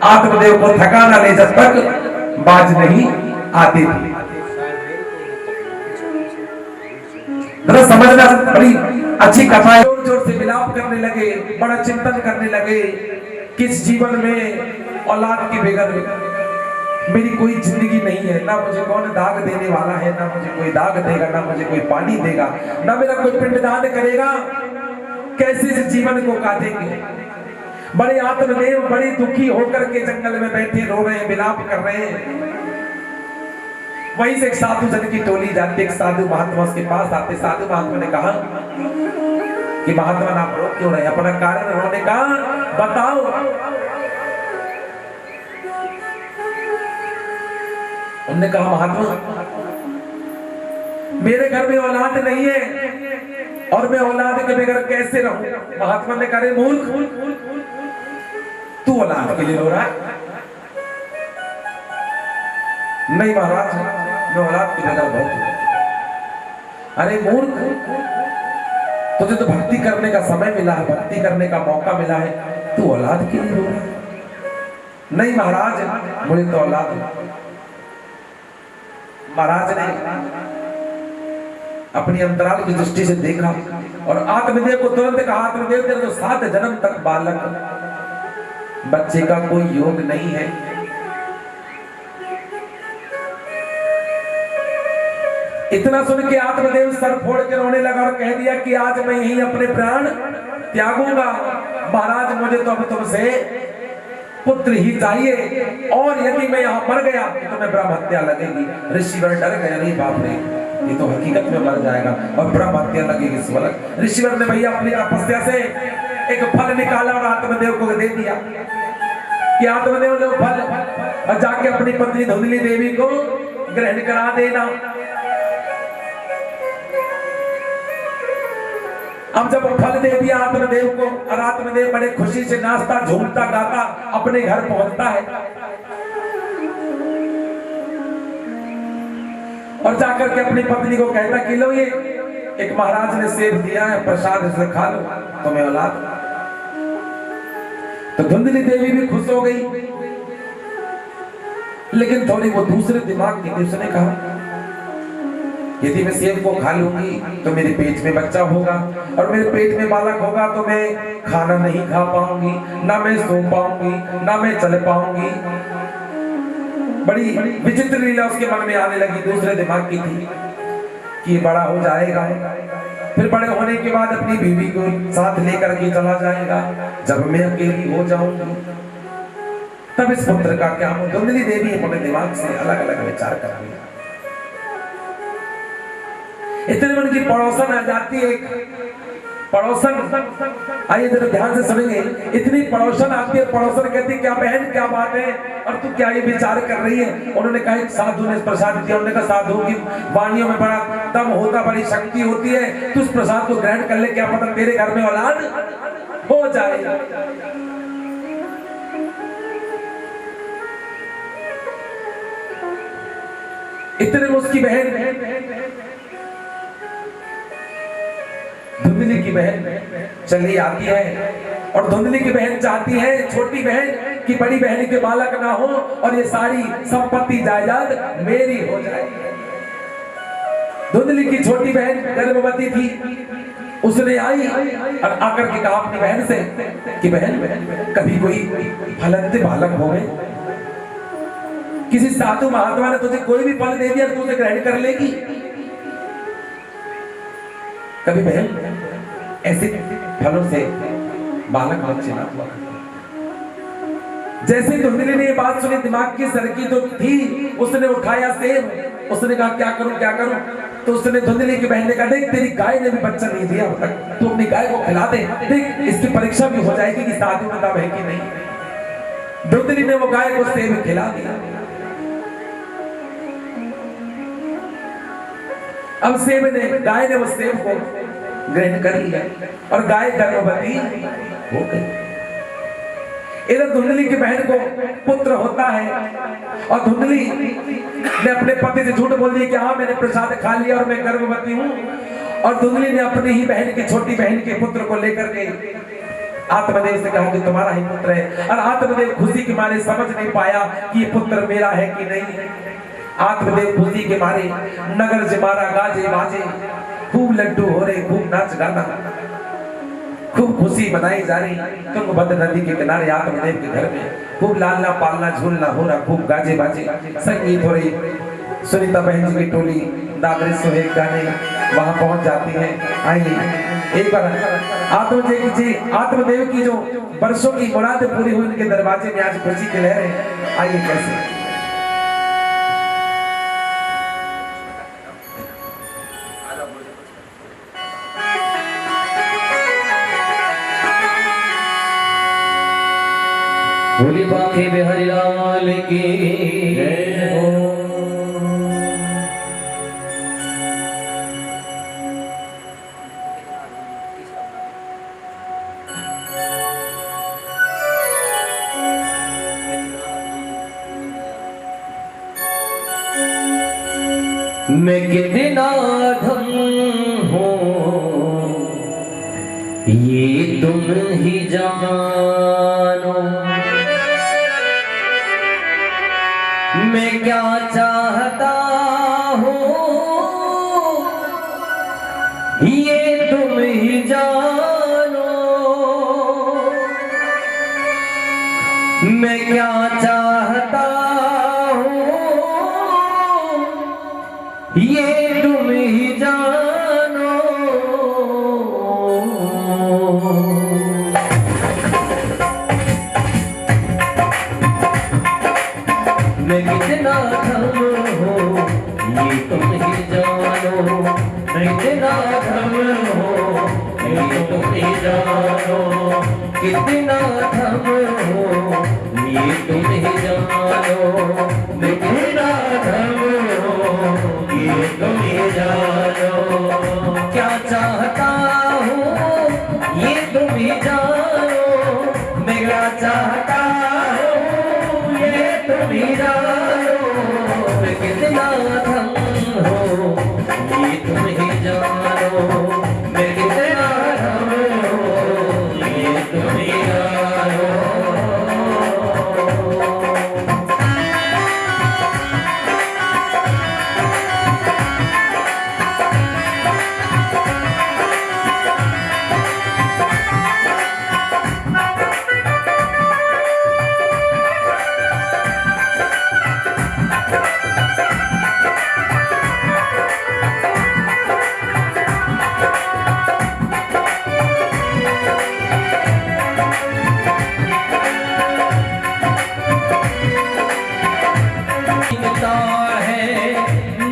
आत्मदेव को थका ना ले जब तक बाज नहीं आती थी। मतलब समझना, बड़ी अच्छी कथा है। जोर जोर से विलाप करने लगे, बड़ा चिंतन करने लगे कि इस जीवन में औलाद के बगैर मेरी कोई जिंदगी नहीं है, ना मुझे कौन दाग देने वाला है, ना मुझे कोई दाग देगा, ना मुझे कोई पानी देगा, ना मेरा कोई पिंडदान करेगा, कैसे इस जीवन को काटेंगे। बड़े आत्मदेव बड़े दुखी होकर के जंगल में बैठे रो रहे हैं, विलाप कर रहे हैं। वहीं से एक साधु जन की टोली जाती, एक साधु महात्मा उसके पास आते। साधु महात्मा ने कहा कि महात्मा आप रो क्यों रहे, अपना कारण उन्होंने कहा बताओ। उन्होंने कहा महात्मा मेरे घर में औलाद नहीं है और मैं औलाद के बगैर कैसे रहूं। महात्मा ने कहा मूर्ख, तू औलाद के लिए रो रहा है? नहीं महाराज, मैं औलाद के बगैर बहुत हूं। अरे मूर्ख, तुझे तो भक्ति करने का समय मिला है, भक्ति करने का मौका मिला है, तू औलाद के लिए रो रहा है? नहीं महाराज, मुझे तो औलाद। महाराज ने अपनी अंतराल की दृष्टि से देखा और आत्मदेव को तुरंत कहा, आत्मदेव तेरे तो 7 जन्म तक बालक, बच्चे का कोई योग नहीं है। इतना सुन के आत्मदेव सर फोड़ के रोने लगा और कह दिया कि आज मैं यही अपने प्राण त्यागूंगा। महाराज मुझे तो अब तुमसे पुत्र ही चाहिए, और यदि मैं यहाँ मर गया तो मैं ब्रह्म हत्या लगेगी। ऋषिवर डर गया, नहीं बाप रे ये तो हकीकत में मर जाएगा और ब्रह्म हत्या लगेगी इस वक्त। ऋषिवर ने भैया अपनी तपस्या से एक फल निकाला और आत्मदेव को दे दिया कि आत्मदेव लो फल और जाके अपनी पत्नी धुंधली देवी को ग्रहण करा देना। अब जब फल दे दिया आत्मदेव को और आत्मदेव बड़े खुशी से नाचता झूमता गाता अपने घर पहुंचता है और जाकर के अपनी पत्नी को कहता कि लो ये एक महाराज ने सेब दिया है, प्रसाद इसे खा लो, तुम्हें औलाद। तो धुंधली देवी भी खुश हो गई, लेकिन थोड़ी वो दूसरे दिमाग की थी। उसने कहा यदि मैं सेब को खा लूंगी तो मेरे पेट में बच्चा होगा और मेरे पेट में बालक होगा तो मैं खाना नहीं खा पाऊंगी, ना मैं सो पाऊंगी, ना मैं चल पाऊंगी। बड़ी विचित्र लीला उसके मन में आने लगी, दूसरे दिमाग की थी कि बड़ा हो जाएगा, फिर बड़े होने के बाद अपनी बीवी को साथ लेकर के चला जाएगा, जब मैं अकेली हो जाऊंगी तब इस पुत्र का क्या हो। धुंधली देवी अपने दिमाग से अलग अलग विचार कर रही है। इतने में उनकी पड़ोसन आ जाती है, पड़ोसन आइए जरा ध्यान से सुनेंगे। इतनी पड़ोसन आती है, पड़ोसन कहती क्या बहन क्या बात है और तू क्या ये विचार कर रही है। उन्होंने कहा एक साधु ने प्रसाद दिया, उन्होंने कहा साधु की वाणियों में बड़ा दम होता, बड़ी शक्ति होती है, तू उस प्रसाद को ग्रहण कर ले, क्या पता तेरे घर में औलाद हो जाए। इतने में उसकी बहन धुंधली की बहन चली आती है और धुंधली की बहन चाहती है छोटी बहन कि बड़ी बहन के बालक ना हो और ये सारी संपत्ति जायदाद मेरी हो जाए। धुंधली की छोटी बहन गर्भवती थी, उसने आई और आकर के कहा अपनी बहन से कि बहन कभी कोई फलंत बालक हो गए, किसी साधु महात्मा ने तुझे कोई भी फल दे दिया तो तुझे ग्रहण कर लेगी? कभी बहन ऐसे फलों से बालक बच्चे ना हुआ। जैसे धुंधली ने ये बात सुनी, दिमाग की सरकी तो थी, उसने उठाया सेब, उसने कहा क्या करूं क्या करूं। तो उसने धुंधली की बहन ने कहा देख तेरी गाय ने भी बच्चा नहीं दिया अब तक, तू अपनी गाय को खिला दे, देख इसकी परीक्षा भी हो जाएगी कि साधु में दम है कि नहीं। धुंधली ने वो गाय को सेब खिला दिया। अब सेब ने गाय ने वो सेब को ग्रहण कर लिया और गाय गर्भवती हो गई। इधर धुंधली की बहन को पुत्र होता है और धुंधली ने अपने पति से झूठ बोल दिया कि हाँ मैंने प्रसाद खा लिया और मैं गर्भवती हूँ और धुंधली ने अपनी ही बहन की छोटी बहन के पुत्र को लेकर के आत्मदेव से कहा कि तुम्हारा ही पुत्र है। और आत्मदेव खुशी के मारे समझ नहीं पाया कि ये पुत्र मेरा है कि नहीं। आत्मदेव खुशी के मारे नगर से मारा गाजे बाजे, खूब लड्डू हो रहे, खूब नाच गाना, खूब खुशी मनाई जा रही। तुंगभद्र नदी के किनारे आत्मदेव के घर में खूब लालना पालना झूलना हो रहा, खूब गाजे बाजे, संगीत हो रही। सुनीता बहन जी की टोली नागरे सुहेग गाने वहां पहुंच जाती है। आइए एक बार आत्मदेव की जो वर्षों की मुराद पूरी हुई, उनके दरवाजे में आज खुशी की लहर है। आइए कैसे भोली बांके बिहारी लाल की जय हो। मैं कितना धम हूँ ये तुम ही जानो, मैं क्या चाहता हूँ ये तुम ही जानो, मैं क्या चाहता हूँ ये तुम ही जानो। मैं कितना धम हूँ ये तुम ही जानो, मैं कितना धम हूँ ये तुम ही जानो, कितना धम हूँ ये तुम ही जानो, मैं कितना धम हूँ ये तुम ही जानो। क्या चाहता हूँ ये तुम ही जानो, मैं क्या चाहता हूँ ये तुम ही जानो, मैं कितना धम हूँ ये तुम ही जानो, मैं कितना धम हूँ ये तुम ही जानो।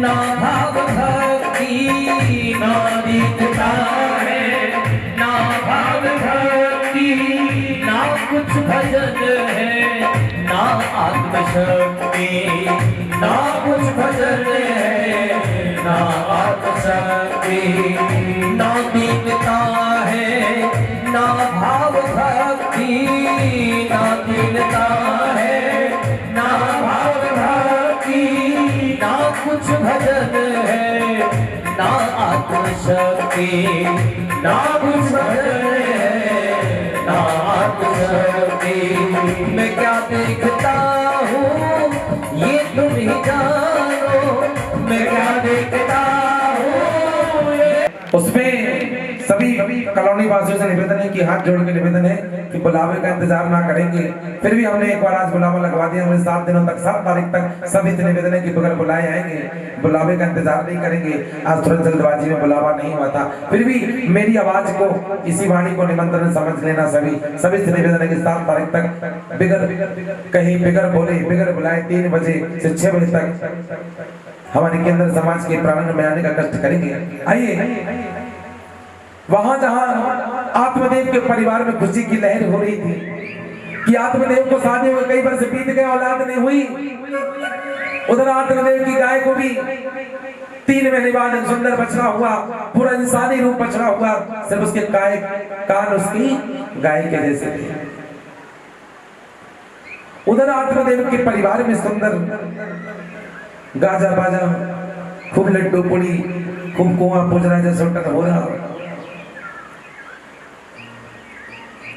ना भाव भक्ति ना दिखता है, ना भाव भक्ति ना कुछ भजन है, ना आत्मशक्ति ना कुछ भजन है, ना आत्मशक्ति ना दिखता है, ना भाव भक्ति ना दिखता है, ना भाव भक्ति ना कुछ भजन है, ना आत्मशक्ति ना कुछ भजन है, ना आत्मशक्ति। मैं क्या देखता हूँ ये तुम ही जानो, मैं क्या देखता हूँ ये। उसमें सभी कॉलोनी वासियों से निवेदन है कि हाथ जोड़ के निवेदन है कि बुलावे का इंतजार ना करेंगे। फिर भी हमने एक बार आज बुलावा लगवा दिया। हमें 7 दिनों तक 7 तारीख तक सभी से निवेदन है कि बगैर बुलाए आएंगे, बुलावे का इंतजार नहीं करेंगे। आज तुरंत जल्दबाजी में बुलावा नहीं हुआ था, फिर भी मेरी आवाज को, इसी वाणी को निमंत्रण समझ लेना। सभी से निवेदन है कि 7 तारीख तक बिगर बोले बिगर बुलाए 3 बजे से 6 बजे तक हमारे केंद्र समाज के प्रांगण में आने का कष्ट करेंगे। आइए वहां जहां आत्मदेव के परिवार में खुशी की लहर हो रही थी कि आत्मदेव को शादी हुए कई वर्ष बीत गए, औलाद नहीं हुई। उधर आत्मदेव की गाय को भी 3 महीने बाद एक सुंदर बछड़ा हुआ, पूरा इंसानी रूप बछड़ा हुआ, सिर्फ उसके कान उसकी गाय के जैसे थे। उधर आत्मदेव के परिवार में सुंदर गाजा बाजा, खूब लड्डू पुड़ी, खूब कुआं पूज रहा है जैसे उल्टन हो रहा,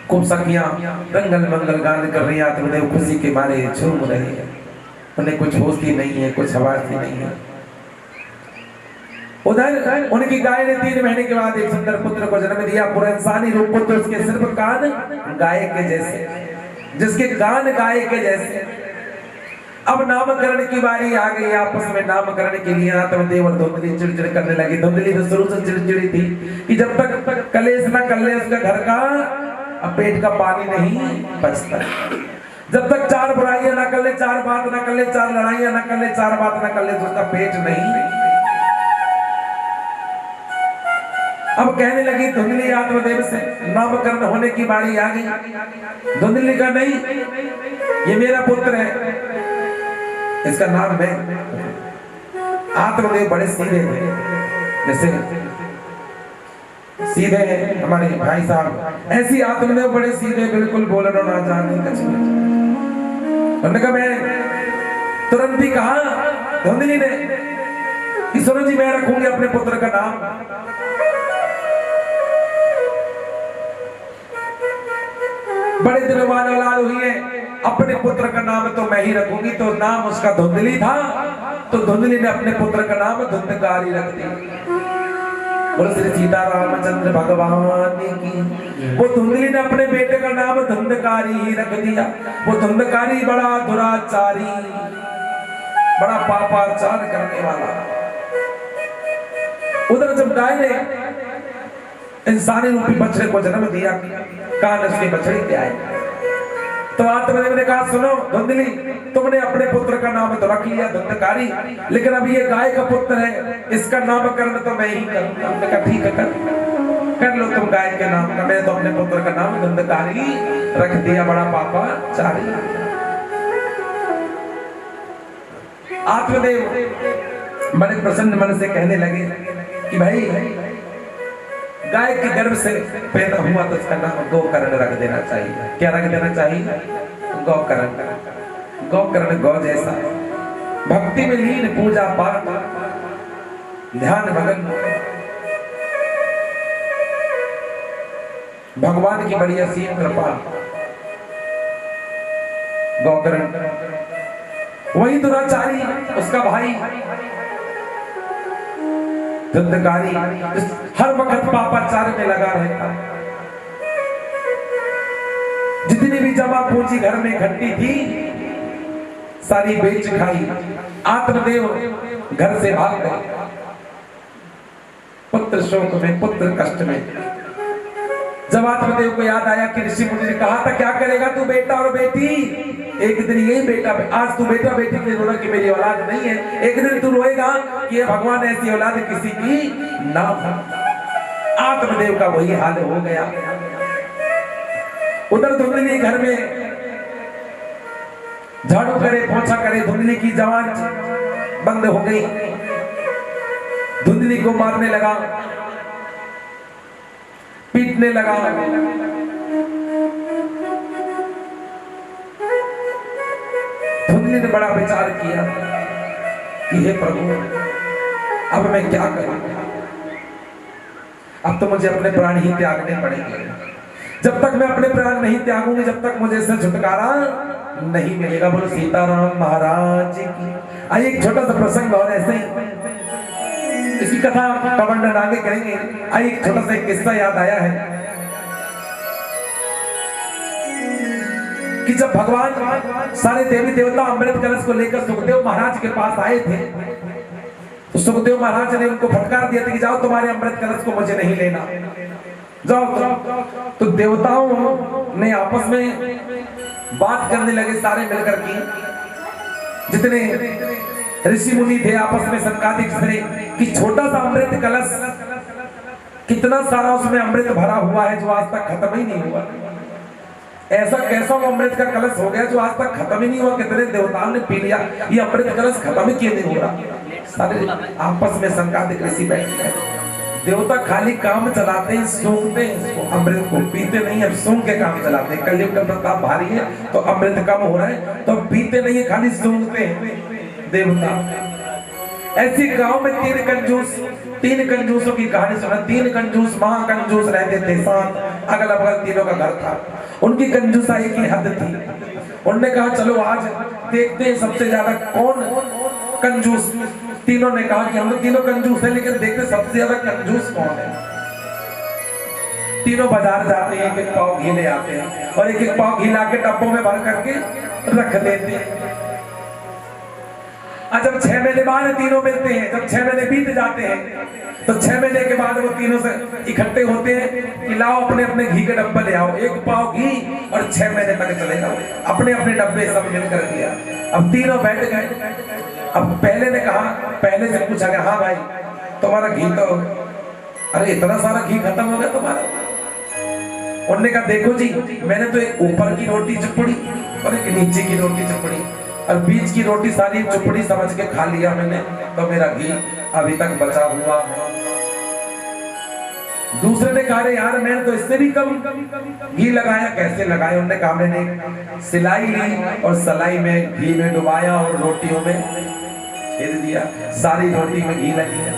खूब सखियां रंगल मंगल गान कर रही, आत्मदेव खुशी के मारे झूम रहे हैं, उन्हें कुछ होश ही नहीं है, कुछ आवाज ही नहीं है। उधर उनकी गाय ने 3 महीने के बाद एक सुंदर पुत्र को जन्म दिया, पूरा इंसानी रूप पुत्र, उसके सिर्फ कान गाय के जैसे, जिसके कान गाय के जैसे। अब नामकरण की बारी आ गई, आपस में नामकरण के लिए आत्मदेव और धुंधली चिड़चिड़ करने लगी। धुंधली तो शुरू से चिड़चिड़ी थी कि जब तक कलेश न कर ले उसका घर का अब पेट का पानी नहीं बचता, जब तक 4 बुराइयां न कर ले, 4 बात न कर ले, 4 लड़ाइयां न कर ले, 4 बात न कर ले तो उसका पेट नहीं। अब कहने लगी धुंधली आत्मदेव से, नामकरण होने की बारी आ गई। धुंधली का नहीं, ये मेरा पुत्र है, इसका नाम है। आत्मदेव बड़े सीधे थे, जैसे सीधे हमारे भाई साहब, ऐसी आत्मदेव बड़े सीधे, बिल्कुल बोलना ना जाने कुछ। उन्होंने कहा, मैं तुरंत ही कहा धुंधली ने कि सुनो जी, मैं रखूंगी अपने पुत्र का नाम। बड़े दिनों बाद औलाद हुई है, अपने पुत्र का नाम तो मैं ही रखूंगी। तो नाम उसका धुंधली था, तो धुंधली ने अपने पुत्र का नाम धुंधकारी रख दिया। बोलो श्री सीता रामचंद्र भगवान की। वो धुंधली ने अपने बेटे का नाम धुंधकारी ही रख दिया। वो धुंधकारी बड़ा दुराचारी, बड़ा पापाचार करने वाला। उधर जब गाय ने इंसानी रूपी बछड़े को जन्म दिया, कान उसके बछड़े के आए, तो आत्मदेव ने कहा, सुनो धुंधली, तुमने अपने पुत्र का नाम तो रख लिया धुंधकारी, लेकिन अब ये गाय का पुत्र है, इसका नामकरण तो मैं ही करूंगा। हमने कहा ठीक है, कर लो तुम गाय के नाम का। मैंने तो अपने पुत्र का नाम धुंधकारी रख दिया, बड़ा पापाचारी। आत्मदेव बड़े प्रसन्न मन से कहने लगे कि भाई गाय के गर्भ से पैदा हुआ तो उसका नाम गोकर्ण रख देना चाहिए। क्या रख देना चाहिए? गोकर्ण। गोकर्ण गौ जैसा, भक्ति में लीन, पूजा पाठ, ध्यान मगन, भगवान की बड़ी असीम कृपा। गोकर्ण वही दुराचारी, उसका भाई धुंधकारी हर वक्त पापाचार में लगा रहता। जितनी भी जमा पूंजी घर में इकट्ठी थी, सारी बेच खाई। आत्मदेव घर से भाग गए, पुत्र शोक में, पुत्र कष्ट में। जब आत्मदेव को याद आया कि ऋषि मुनि ने कहा था क्या करेगा तू बेटा और बेटी, एक दिन यही बेटा, आज तू बेटा बेटी के लिए रोना कि मेरी औलाद नहीं है, एक दिन तू रोएगा कि भगवान ऐसी औलाद किसी की ना हो। आत्मदेव का वही हाल हो गया। उधर धुंधली घर में झाड़ू करे, पोछा करे, धुंधली की जवान बंद हो गई। धुंधली को मारने लगा, पीटने लगा। धुंधली ने बड़ा विचार किया कि हे प्रभु, अब मैं क्या करूं? अब तो मुझे अपने प्राण ही त्यागने पड़ेंगे। जब तक मैं अपने प्राण नहीं त्यागूंगी, जब तक मुझे इससे छुटकारा नहीं मिलेगा। बोलो सीताराम महाराज की। आइए एक छोटा सा प्रसंग और ऐसे ही, इसी कथा का वर्णन आगे करेंगे। आइए एक छोटा सा एक किस्सा याद आया है कि जब भगवान सारे देवी देवता अमृत कलश को लेकर सुखदेव महाराज के पास आए थे, तो सुखदेव महाराज ने उनको फटकार दिया था कि जाओ, तुम्हारे अमृत कलश को मुझे नहीं लेना, जाओ। तो देवताओं ने आपस में बात करने लगे, सारे मिलकर की जितने ऋषि मुनि थे आपस में संकादिक थे कि छोटा सा अमृत कलश, कितना सारा उसमें अमृत भरा हुआ है जो आज तक खत्म ही नहीं हुआ। ऐसा कैसा वो अमृत का कलश हो गया जो आज तक खत्म ही नहीं हुआ, कितने देवताओं ने पी लिया, ये अमृत कलश खत्म ही क्यों नहीं हो रहा। सारे आपस में संकादिक ऋषि बैठे हैं। देवता खाली काम चलाते हैं, सूंघते हैं अमृत को, पीते नहीं। अब सूंघ के काम चलाते हैं, कलयुग का प्रताप भारी है तो अमृत कम हो रहा है तो पीते नहीं, खाली सूंघते हैं देवता। ऐसी गांव में तीन कंजूसों की कहानी सुना। तीन कंजूस महाकंजूस रहते थे साथ, अगल बगल तीनों का घर था। उनकी कंजूसाई की हद थी। उन्होंने कहा चलो आज देखते हैं सबसे ज्यादा कौन कंजूस। तीनों ने कहा कि हम तो तीनों कंजूस हैं, लेकिन देखते सबसे ज्यादा कंजूस कौन है। तीनों बाजार जाते हैं, एक एक पाव घी ले आते हैं और एक एक पाव घी ला के डब्बों में भर करके रख देते हैं। जब 6 महीने बाद तीनों मिलते हैं, जब 6 महीने बीत जाते हैं तो 6 महीने के बाद वो तीनों से इकट्ठे होते हैं कि लाओ अपने अपने घी के डब्बे ले आओ, एक पाव घी और 6 महीने तक चलेगा। अपने अपने डब्बे सब मिलकर दिया। अब तीनों बैठ गए। अब पहले ने कहा, पहले से पूछा गया हाँ भाई तुम्हारा घी तो, अरे इतना सारा घी खत्म हो गया तुम्हारा। उन्होंने कहा देखो जी मैंने तो एक ऊपर की रोटी चुपड़ी और एक नीचे की रोटी चुपड़ी और बीच की रोटी सारी चुपड़ी समझ के खा लिया मैंने, तो मेरा घी अभी तक बचा हुआ है। दूसरे ने कहा यार मैंने तो इससे भी कम घी लगाया। कैसे लगाया? उन्होंने कहा मैंने सिलाई ली और सलाई में घी में डुबाया और रोटियों में छेद दिया, सारी रोटी में घी लग गया।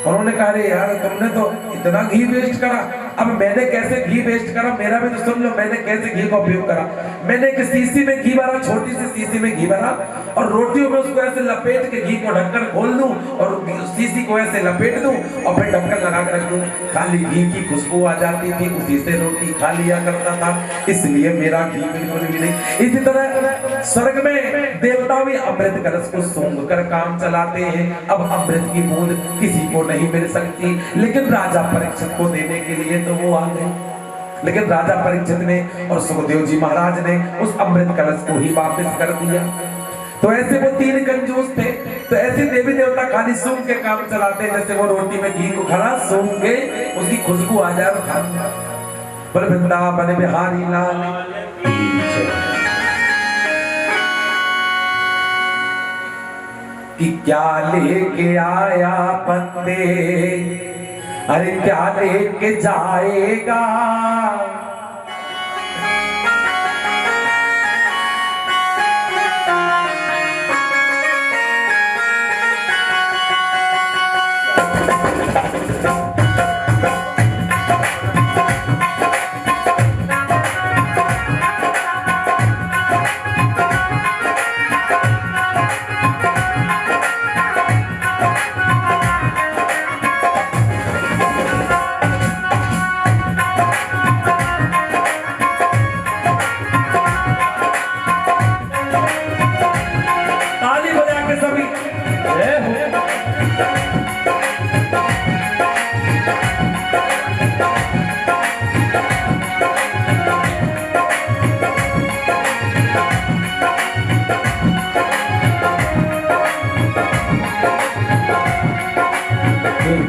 उन्होंने कहा अरे यार तुमने तो इतना घी वेस्ट करा। अब मैंने कैसे घी वेस्ट करा, मेरा भी तो सुन लो। मैंने कैसे घी का उपयोग करा। मैंने एक सीसी में घी भरा, छोटी सी सीसी में घी भरा और रोटियों में उसको ऐसे लपेट के घी को ढक्कन खोल दूं और सीसी को ऐसे लपेट दूं और फिर ढक्कन लगा के रख दूं। खाली घी की खुशबू आ जाती थी, उसी से रोटी खा लिया करता था, इसलिए मेरा घी बिल्कुल भी नहीं। इसी तरह स्वर्ग में देवता भी अमृत कलश को सूंघ कर काम चलाते हैं। अब अमृत की बूंद किसी को नहीं मिल सकती, लेकिन राजा परीक्षित को देने के लिए तो वो आ गए। लेकिन राजा परीक्षित ने और सुखदेव जी महाराज ने उस अमृत कलश को ही वापस कर दिया। तो ऐसे वो तीन कंजूस थे। तो ऐसे देवी देवता खाली सूंघ के काम चलाते हैं, जैसे वो रोटी में घी को खड़ा सूंघ के उसकी खुशबू आ जाए और खा लिया। बोले वृंदावन बिहारी लाल कि क्या लेके आया बंदे, अरे क्या लेके जाएगा।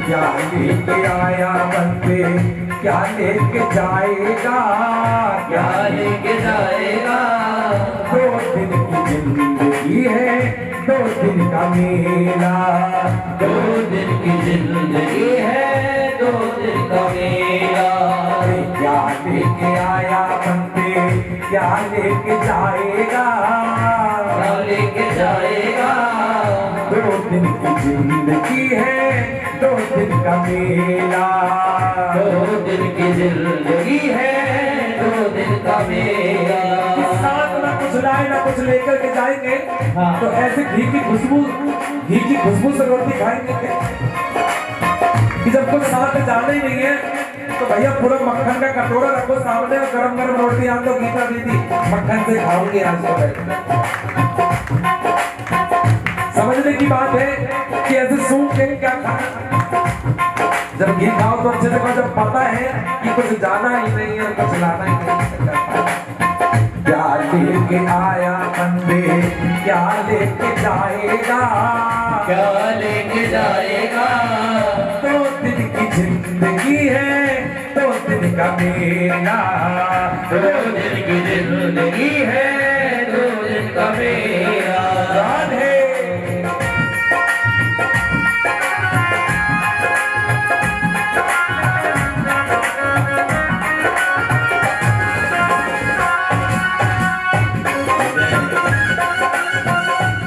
क्या लेके आया बंदे, क्या लेके जाएगा, क्या लेके जाएगा। 2 दिन की जिंदगी है, 2 दिन का मेला। 2 दिन की जिंदगी है, 2 दिन का मेला। क्या लेके आया बंदे, क्या लेके जाएगा, क्या लेके जाएगा। 2 दिन की जिंदगी है, 2 दिन का मेला। 2 दिन की जिंदगी है, 2 दिन का मेला। साथ ना कुछ लाए ना कुछ लेकर के जाएंगे, तो ऐसे घी की खुशबू से रोटी खाएंगे कि जब कुछ साथ में जाना ही नहीं है तो भैया पूरा मक्खन का कटोरा रखो सामने और गरम गरम रोटी आप तो गीता दीदी मक्खन से खाओगे आज तो बैठ। समझने की बात है कि ऐसे सूंघ के क्या खाना। जब घी खाओ तो अच्छे से खाओ, जब पता है कि कुछ जाना ही नहीं है, कुछ लाना ही नहीं। क्या लेके आया बंदे, क्या लेके जाएगा, क्या लेके जाएगा। 2 दिन की जिंदगी है, 2 दिन का मेला। 2 दिन की जिंदगी है, 2 दिन का मेला। राधे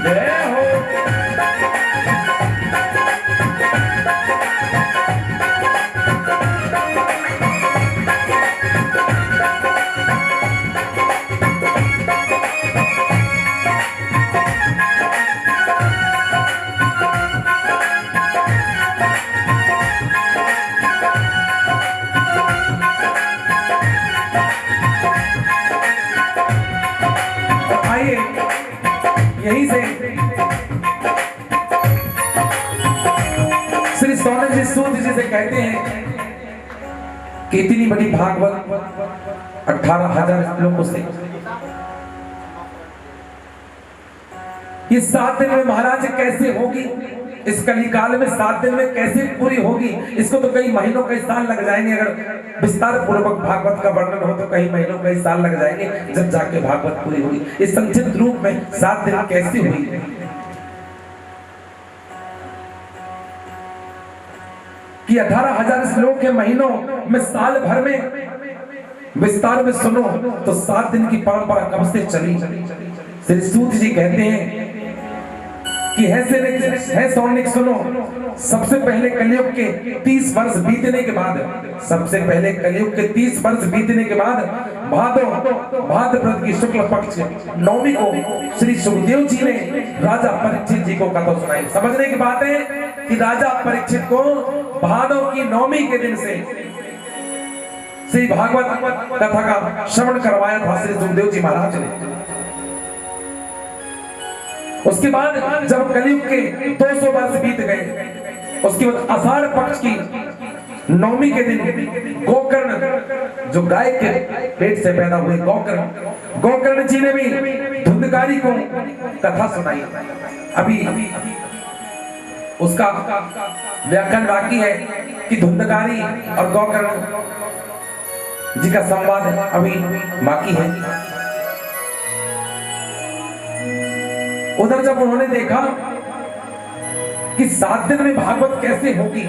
जय हो। आइए यहीं से श्री सोनक जी सूत जी से कहते हैं कि इतनी बड़ी भागवत 18,000 श्लोकों से ये 7 दिन में महाराज कैसे होगी, इस कलिकाल में 7 दिन में कैसे पूरी होगी। इसको तो कई महीनों कई साल लग जाएंगे, अगर विस्तार पूर्वक भागवत का वर्णन हो तो कई महीनों कई साल लग जाएंगे जब जाके भागवत पूरी होगी। इस संक्षिप्त रूप में 7 दिन कैसे हुई कि 18,000 श्लोक के महीनों में साल भर में विस्तार में सुनो तो 7 दिन की परंपरा कब से चली। श्री सूत जी कहते हैं कि है सौनिक सुनो, सबसे पहले कलयुग के 30 वर्ष बीतने के बाद, सबसे पहले कलयुग के 30 वर्ष बीतने के बाद भाद्रपद की शुक्ल पक्ष नवमी को श्री सुखदेव जी ने राजा परीक्षित जी को कथा सुनाई। समझने की बात है कि राजा परीक्षित को भादव की नवमी के दिन से श्री भागवत कथा का श्रवण करवाया था श्री सुखदेव जी महाराज ने। उसके बाद जब कलयुग के 200 वर्ष बीत गए, उसके बाद आषाढ़ पक्ष की नवमी के दिन गोकर्ण, जो गाय के पेट से पैदा हुए गोकर्ण जी ने भी धुंधकारी को कथा सुनाई। अभी उसका व्याख्यान बाकी है कि धुंधकारी और गोकर्ण जी का संवाद अभी बाकी है। उधर जब उन्होंने देखा कि 7 दिन में भागवत कैसे होगी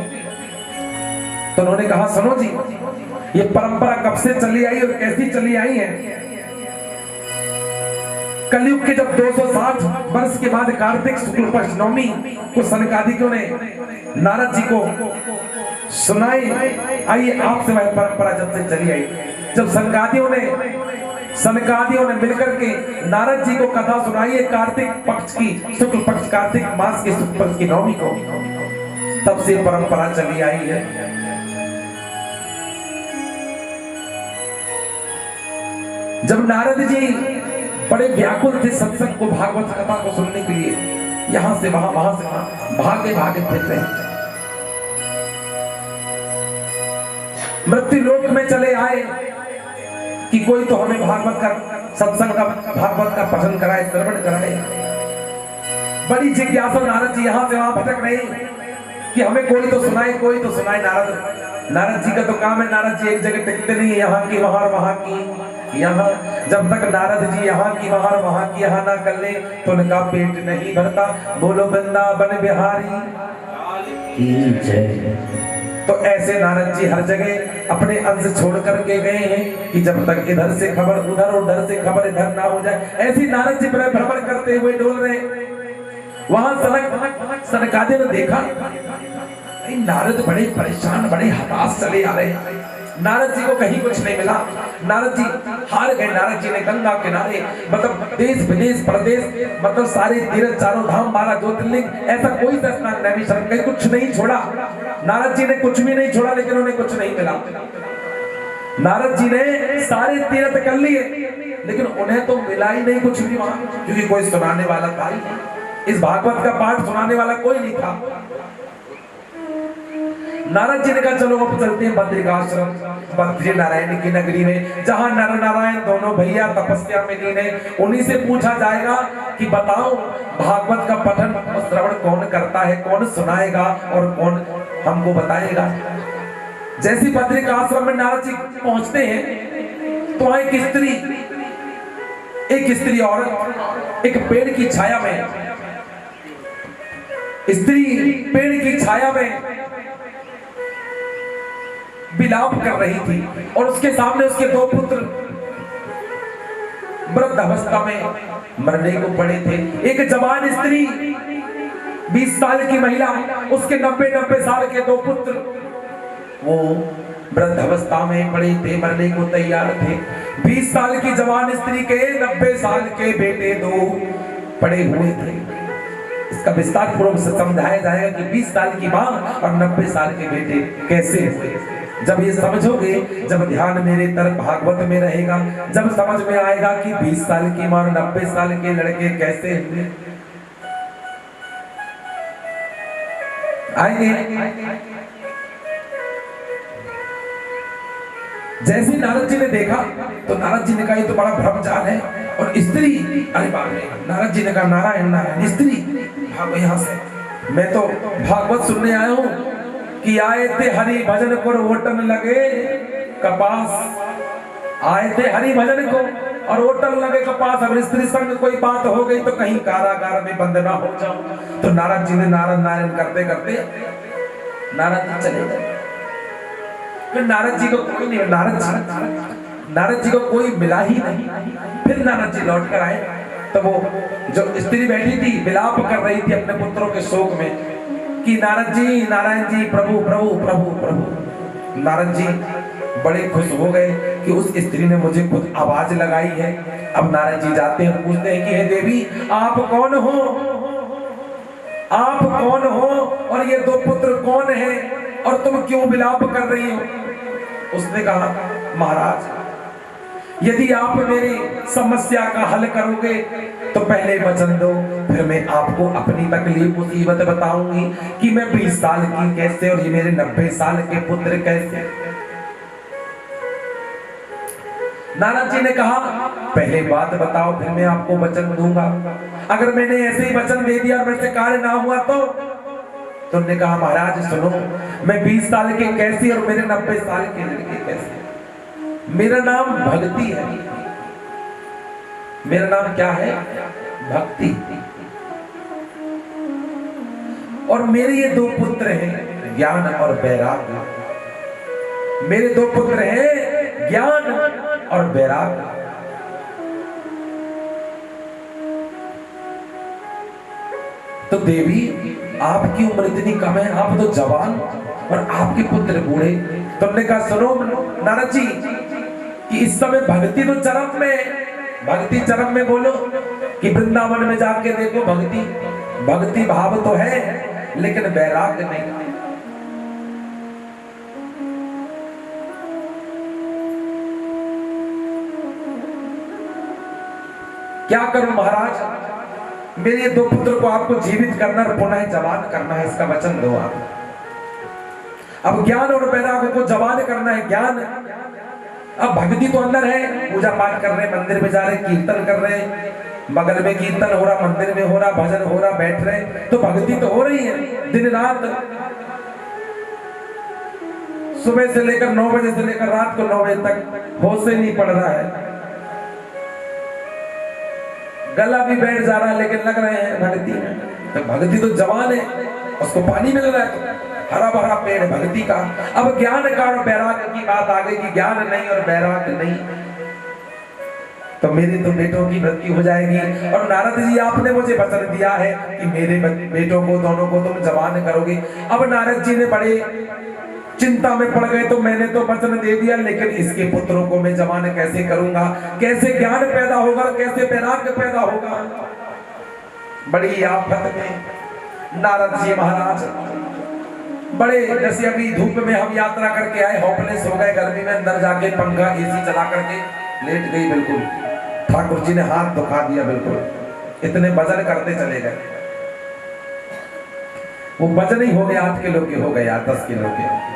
तो उन्होंने कहा सुनो जी, ये परंपरा कब से चली आई और कैसी चली आई है। कलयुग के जब 260 वर्ष के बाद कार्तिक शुक्ल पक्ष नवमी को सनकादिकों ने नारद जी को सुनाई। आइए आपसे वह परंपरा जब से चली आई, जब सनकादियों ने मिलकर के नारद जी को कथा सुनाई है कार्तिक पक्ष की शुक्ल पक्ष कार्तिक मास के शुक्ल पक्ष की नवमी को, तब से परंपरा चली आई है। जब नारद जी बड़े व्याकुल थे सत्संग को भागवत कथा को सुनने के लिए, यहां से वहां वहां से वहां भागे फिर रहे, मृत्यु लोक में चले आए कि कोई तो हमें भागवत का सत्संग का भागवत का पठन कराए, श्रवण कराए। बड़ी जिज्ञासा नारद जी यहां से वहां भटक रहे कि हमें कोई तो सुनाए। नारद जी का तो काम है, नारद जी एक जगह टिकते नहीं है, यहाँ की वहां की यहाँ। जब तक नारद जी यहाँ की वहां की यहाँ ना कर ले तो उनका पेट नहीं भरता। बोलो वृंदावन बिहारी की जय। तो ऐसे नारद जी हर जगह अपने अंश छोड़ करके गए हैं कि जब तक इधर से खबर उधर और उधर से खबर इधर ना हो जाए। ऐसी नारद जी भ्रमण करते हुए डोल रहे। वहां सनकादिक ने देखा नारद बड़े परेशान बड़े हताश चले आ रहे। नारद जी को कहीं कुछ नहीं मिला। नारद जी हार गए। नारद जी ने गंगा किनारे मतलब देश विदेश प्रदेश मतलब सारे तीर्थ चारों धाम 12 ज्योतिर्लिंग ऐसा कोई स्नान कहीं कुछ नहीं छोड़ा। नारद जी ने कुछ भी नहीं छोड़ा, लेकिन उन्हें कुछ नहीं मिला। नारद जी ने सारे तीर्थ कर लिए, लेकिन उन्हें तो मिला ही नहीं कुछ भी वहां, क्योंकि कोई सुनाने वाला था ही नहीं। इस भागवत का पाठ सुनाने वाला कोई नहीं था। नारद जी ने कहा चलो अब चलते हैं बद्रिकाश्रम, बद्री नारायण की नगरी में, जहां नर नारायण दोनों भैया तपस्या में लीन है। उन्हीं से पूछा जाएगा कि बताओ भागवत का पठन और श्रवण कौन करता है, कौन सुनाएगा और कौन हमको बताएगा। जैसी बद्रिकाश्रम में नारद जी पहुंचते हैं तो एक स्त्री औरत एक पेड़ की छाया में, स्त्री पेड़ की छाया में विलाप कर रही थी और उसके सामने उसके 2 पुत्र वृद्ध अवस्था में मरने को पड़े थे। एक जवान स्त्री 20 साल की महिला, उसके 90 साल के 2 पुत्र वो वृद्ध अवस्था में पड़े थे, मरने को तैयार थे। 20 साल की जवान स्त्री के 90 साल के बेटे 2 पड़े हुए थे। इसका विस्तार पूर्वक से समझाया जाएगा कि 20 साल की मां और 90 साल के बेटे कैसे हुए। जब ये समझोगे, जब ध्यान मेरे तरफ भागवत में रहेगा, जब समझ में आएगा कि 20 साल की मां 90 साल के लड़के कैसे हुए, आएंगे। जैसे नारद जी ने देखा तो नारद जी ने कहा ये तो बड़ा भ्रमजाल है, और स्त्री, अरे बाप रे, नारद जी ने कहा नारायण नारायण, स्त्री भागो यहाँ से, मैं तो भागवत सुनने आया हूँ कि आए थे हरि भजन को ओटन लगे कपास, आए थे हरि भजन को और ओटन लगे कपास, अगर स्त्री संग कोई बात हो गई तो कहीं कारागार में बंद ना हो जाऊं। तो नारद जी ने नारायण नारायण करते करते नारद जी चले गए। फिर नारद जी को कोई नहीं, नारद जी को कोई मिला ही नहीं। फिर नारद जी लौट कर आए तो वो जो स्त्री बैठी थी विलाप कर रही थी अपने पुत्रों के शोक में कि नारद जी, नारायण जी, प्रभु प्रभु प्रभु प्रभु। नारद जी बड़े खुश हो गए कि उस स्त्री ने मुझे खुद आवाज लगाई है। अब नारद जी जाते हैं, पूछते हैं कि हे देवी आप कौन हो, आप कौन हो और ये 2 पुत्र कौन है और तुम क्यों विलाप कर रही हो? उसने कहा महाराज यदि आप मेरी समस्या का हल करोगे तो पहले वचन दो, फिर मैं आपको अपनी तकलीफ मुसीबत बताऊंगी कि मैं 20 साल की कैसे और ये मेरे 90 साल के पुत्र कैसे। नारद जी ने कहा पहले बात बताओ फिर मैं आपको वचन दूंगा, अगर मैंने ऐसे ही वचन दे दिया और मेरे से कार्य ना हुआ तो? तुमने कहा महाराज सुनो, मैं 20 साल के कैसी और मेरे 90 साल के लड़के कैसे। मेरा नाम भक्ति है, मेरा नाम क्या है? भक्ति। और मेरे ये 2 पुत्र हैं ज्ञान और वैराग्य, मेरे 2 पुत्र हैं ज्ञान और वैराग्य। तो देवी आपकी उम्र इतनी कम है, आप तो जवान और आपके पुत्र बूढ़े। तुमने कहा सुनो नारद जी कि इस समय भक्ति तो चरम में, भक्ति चरम में बोलो कि वृंदावन में जाके देखो भक्ति, भक्ति भाव तो है लेकिन वैराग्य नहीं। क्या करूं महाराज, मेरे ये 2 पुत्र को आपको जीवित करना और पुनः जवान करना है, इसका वचन दो आप। अब ज्ञान और वैराग्य को जवान करना है, ज्ञान। अब भक्ति तो अंदर है, पूजा पाठ कर रहे, मंदिर में जा रहे, कीर्तन कर रहे, बगल में कीर्तन हो रहा, मंदिर में हो रहा, भजन हो रहा, बैठ रहे, तो भक्ति तो हो रही है दिन रात। सुबह से लेकर 9 बजे से लेकर रात को 9 बजे तक होश से नहीं पड़ रहा है, गला भी बैठ जा रहा है लेकिन लग रहे हैं भक्ति में। तो भक्ति तो जवान है, उसको पानी मिल रहा है, हरा भरा पेड़ भक्ति का। अब ज्ञान का और वैराग्य की बात आ गई कि ज्ञान नहीं और वैराग्य नहीं तो मेरे 2 बेटों की मृत्यु हो जाएगी। और नारद जी आपने मुझे वचन दिया है कि मेरे बेटों को दोनों को तुम जवान करोगे। अब नारद जी ने बड़े चिंता में पड़ गए, तो मैंने तो वचन दे दिया लेकिन इसके पुत्रों को मैं जवान कैसे करूंगा, कैसे ज्ञान पैदा होगा, कैसे वैराग्य पैदा होगा। बड़ी आफत में नारद जी महाराज बड़े, जैसे अभी धूप में हम यात्रा करके आए, होपलेस हो गए, गर्मी में अंदर जाके पंखा एसी चला करके लेट गई बिल्कुल। ठाकुर जी ने हाथ दुखा दिया बिल्कुल, इतने वजन करते चले गए, वो वजन ही हो गया 8 किलो के हो गए, 10 किलो के।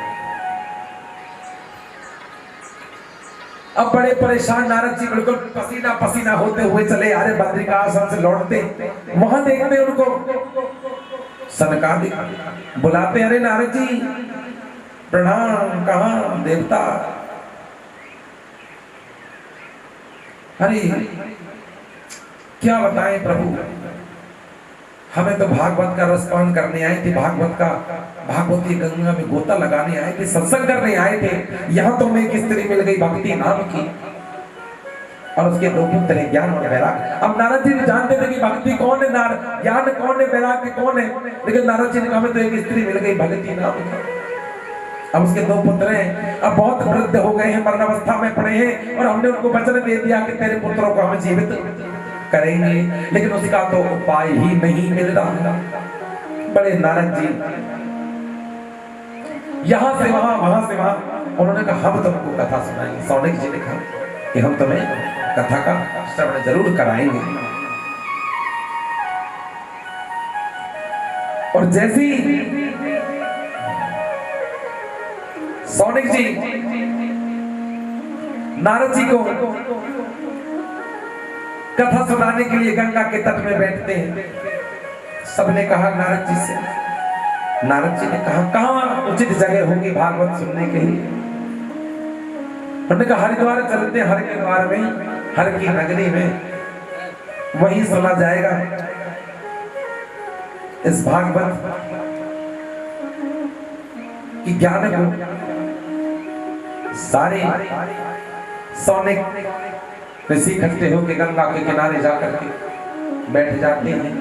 अब बड़े परेशान नारद जी बिल्कुल पसीना पसीना होते हुए चले आ रहे, बद्रिका आश्रम से लौटते, वहां देखते उनको सनकादिक बुलाते, अरे नारद जी प्रणाम, कहां देवता, अरे क्या बताएं प्रभु, हमें तो भागवत का रसपान करने आए थे, भागवती गंगा में गोता लगाने आए थे, सत्संग करने आए थे, यहाँ तो हमें एक स्त्री मिल गई भक्ति नाम की और उसके 2 पुत्र हैं ज्ञान और वैराग्य। अब नारद जी जानते थे कि भक्ति कौन है, ज्ञान कौन है, वैराग्य कौन है, लेकिन नारद जी ने कहा तो एक स्त्री मिल गई भक्ति नाम की। अब उसके 2 पुत्र हैं, अब बहुत वृद्ध हो गए हैं, मरणावस्था में पड़े हैं, और हमने उनको वचन दे दिया कि तेरे पुत्रों को हम जीवित करेंगे, लेकिन उसका तो उपाय ही नहीं मिल रहा। बड़े नारद जी यहाँ से वहां, वहां से वहां उन्होंने कहा हम तुमको कथा सुनाएंगे। सौनिक जी ने कहा कि हम तुम्हें कथा का श्रवण जरूर कराएंगे। और जैसे ही सौनिक जी नारद जी को कथा सुनाने के लिए गंगा के तट में बैठते हैं, सबने कहा नारद जी से, नारद जी ने कहा कहां उचित जगह होगी भागवत सुनने के लिए? उन्होंने कहा हरिद्वार चलते हैं, हर के द्वार में, हर की नगरी में, वहीं सुना जाएगा इस भागवत की ज्ञान को। सारे सौनिक ऋषि इकट्ठे होकर गंगा के किनारे जाकर के बैठ जाते हैं।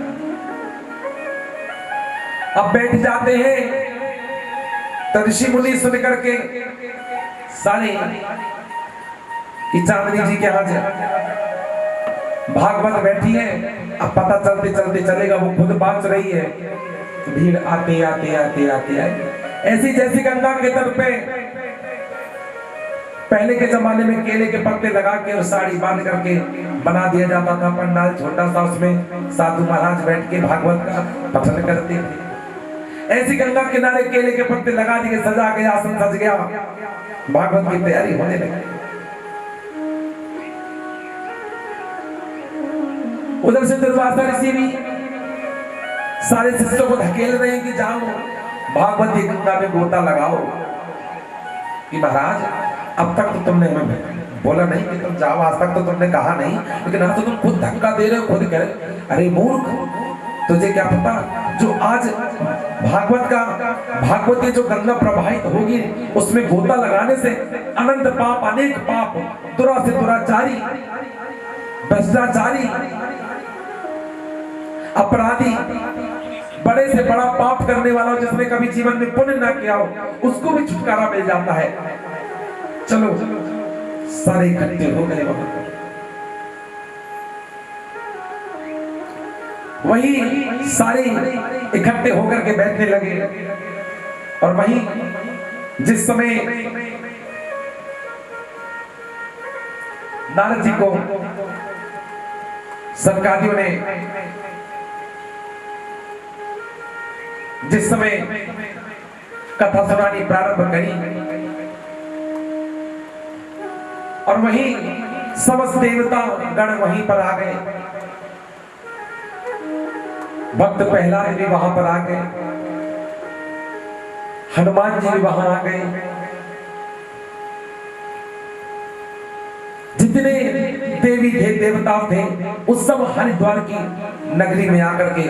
अब बैठ जाते हैं तो ऋषि मुनि सुन करके सारे कि चांदनी जी के यहाँ भागवत बैठी है। अब पता चलते चलते चलेगा, वो खुद बाँच रही है, भीड़ आते आते आते आते आए। ऐसी जैसी गंगा के तट पे पहले के जमाने में केले के पत्ते लगा के और साड़ी बांध करके बना दिया जाता था पंडाल छोटा सा, उसमें साधु महाराज बैठ के भागवत का पठन करते थे। ऐसी गंगा किनारे केले के पत्ते लगा दिए, सजा गया, आसन सज गया, भागवत की तैयारी होने लगी। उधर से दुर्वासा ऋषि भी सारे शिष्यों को धकेल रहे हैं कि जाओ भागवत की गंगा में गोता लगाओ। कि महाराज अब तक तो तुमने हमें बोला नहीं कि तुम जाओ, आज तक तो तुमने कहा नहीं, लेकिन आज तो तुम खुद धक्का दे रहे हो, खुद कह रहे। अरे मूर्ख, तुझे क्या पता जो आज भागवत की जो गंगा प्रवाहित होगी उसमें गोता लगाने से अनंत पाप, अनेक पाप, दुरा से दुराचारी, भ्रष्टाचारी, अपराधी, बड़े से बड़ा पाप करने वाला जिसने कभी जीवन में पुण्य ना किया हो उसको भी छुटकारा मिल जाता है। चलो सारे इकट्ठे हो गए वहां, वही सारे इकट्ठे होकर के बैठने लगे। और वही जिस समय नारद जी को सरकारियों ने जिस समय कथा सुनानी प्रारंभ करी और वहीं समस्त देवता गण वहीं पर आ गए, भक्त प्रहलाद भी वहां पर आ गए, हनुमान जी भी वहां आ गए, जितने देवी थे देवता थे उस सब हरिद्वार की नगरी में आकर के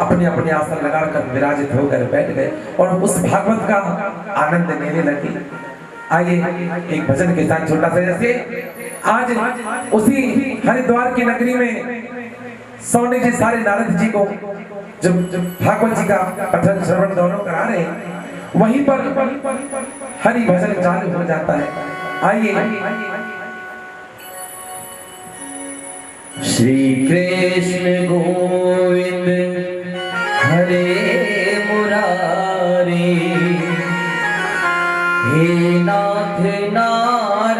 अपने अपने आसन लगाकर विराजित होकर बैठ गए और उस भागवत का आनंद लेने लगे। आइए एक भजन के साथ छोटा सा, जैसे आज उसी हरिद्वार की नगरी में सौनिक जी सारे नारद जी को जब भागवत जी का पठन श्रवण दोनों करा रहे हैं, वहीं पर हरि भजन चालू हो जाता है। आइए। श्री कृष्ण गोविंद हरे मुरारी, हे नाथ नारायण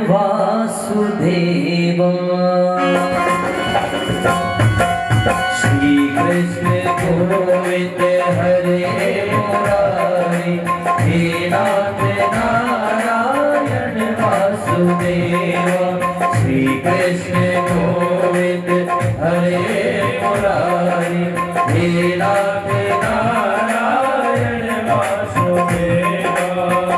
वासुदेव। श्री कृष्ण गोविंद हरे मुरारी, हे नाथ नारायण वासुदेव। श्री कृष्ण गोविंद हरे मुरारी, हे नाथ नारायण वासुदेव।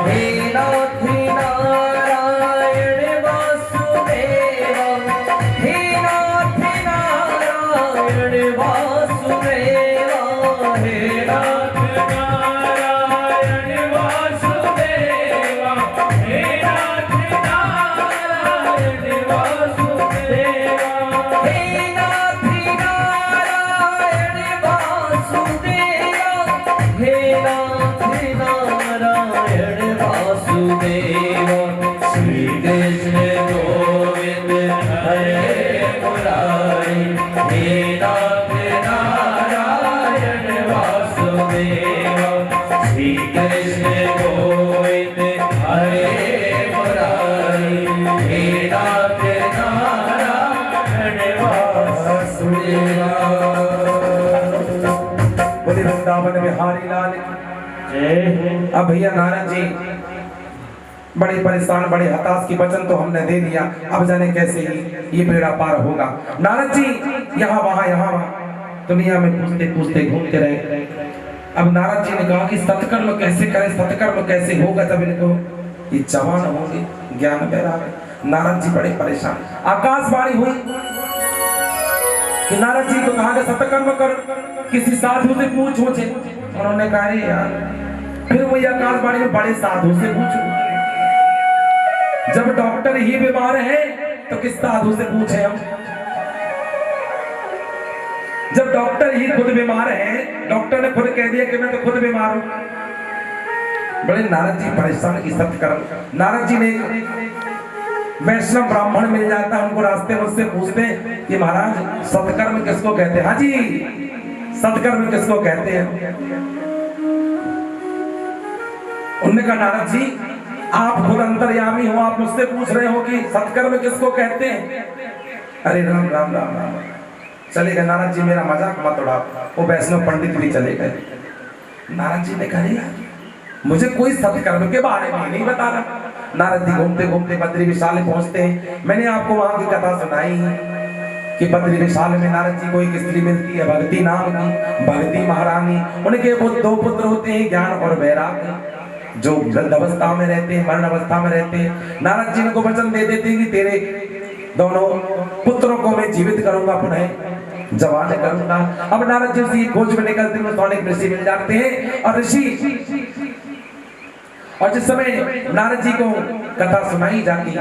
हे नाथ नारायण वासुदेव, हे नाथ नारायण वासुदेव, हे नाथ नारायण वासुदेव, हे नाथ नारायण वासुदेव, हे नाथ नारायण वासुदेव। वृंदावन बिहारी लाल की। अब भैया नारद जी बड़े परेशान, बड़े हताश की वचन तो हमने दे दिया, अब जाने कैसे ही ये बेड़ा पार होगा। नारद जी यहाँ वहाँ दुनिया में पूछते पूछते घूमते रहे। अब नारद जी ने कहा कि सत्कर्म कैसे करें, सत्कर्म कैसे होगा, तब इनको ये जवान होंगे ज्ञान वैराग्य। नारद जी बड़े परेशान। आकाशवाणी हुई कि नारद जी को कहा कि सत्कर्म कर, किसी साधु से पूछो। उन्होंने कहा यार, फिर वही आकाशवाणी में बड़े साधु से पूछो। जब डॉक्टर ही बीमार है तो किस साधु से पूछे हम? जब डॉक्टर ही खुद बीमार है, डॉक्टर ने खुद कह दिया कि मैं तो खुद बीमार हूं। बड़े नारद जी परेशान की सत्कर्म। नारद जी ने वैष्णव ब्राह्मण मिल जाता है, उनको रास्ते में उससे पूछते हैं कि महाराज सत्कर्म किसको कहते हैं? हाँ जी, सत्कर्म किसको कहते हैं? उन्होंने कहा नारद जी आप खुद अंतर्यामी हो, आप मुझसे पूछ रहे हो कि सत्कर्म किसको कहते हैं? अरे राम राम राम राम। चले गए नारद जी, मेरा मजाक मत उड़ाओ। वो वैष्णव पंडित भी चले गए। नारद जी ने कहा मुझे कोई सत्कर्म के बारे में नहीं बता रहा। नारद जी घूमते घूमते बद्री विशाल पहुंचते हैं। मैंने आपको वहां की कथा सुनाई कि बद्री विशाल में नारद जी को एक स्त्री मिलती है भक्ति नाम की, भक्ति महारानी। उनके दो पुत्र होते हैं, ज्ञान और वैराग्य, जो वृद्ध अवस्था में रहते हैं, मरण अवस्था में रहते हैं। नारद जी उनको वचन दे देते हैं कि तेरे दोनों पुत्रों को मैं जीवित करूंगा, पुनः जवान करूंगा। अब नारद जी उसी खोज में निकलते हैं, सौनिक ऋषि मिल जाते हैं। और ऋषि, और जिस समय नारद जी को कथा सुनाई जाती,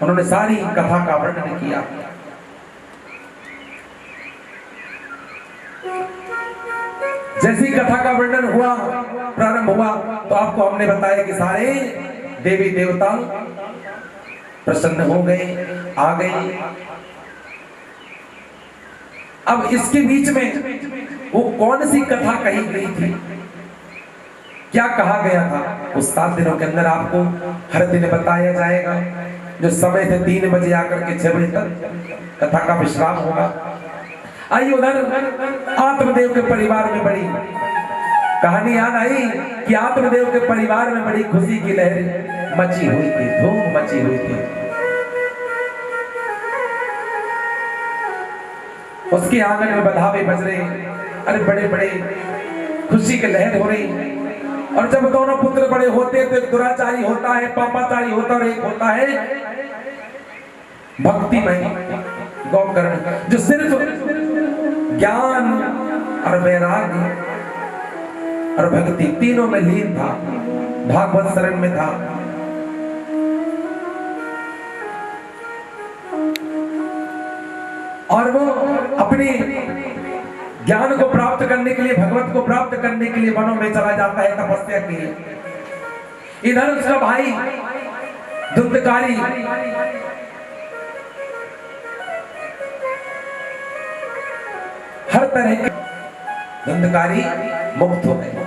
उन्होंने सारी कथा का वर्णन किया। जैसी कथा का वर्णन हुआ, प्रारंभ हुआ, तो आपको हमने बताया कि सारे देवी देवता प्रसन्न हो गए, आ गए। अब इसके बीच में वो कौन सी कथा कही गई थी, क्या कहा गया था, उस 7 दिनों के अंदर आपको हर दिन बताया जाएगा। जो समय से 3 बजे आकर के 6 बजे तक कथा का विश्राम होगा। आइए उधर आत्मदेव के परिवार में बड़ी कहानी याद आई कि आत्मदेव के परिवार में बड़ी खुशी की लहर मची हुई थी, धूम मची हुई थी। उसके आंगन में बधावे बज रहे, अरे बड़े बड़े खुशी की लहर हो रही। और जब दोनों पुत्र बड़े होते हैं तो एक दुराचारी होता है, पापाचारी होता है, और एक होता है भक्तिमय गौकर्ण, जो सिर्फ ज्ञान और वैराग्य और भक्ति तीनों में लीन था, भागवत शरण में था। और वो अपने ज्ञान को प्राप्त करने के लिए, भगवत को प्राप्त करने के लिए वनों में चला जाता है तपस्या के लिए। इधर उसका भाई धुंधकारी हर तरह के धुंधकारी मुक्त हो गए।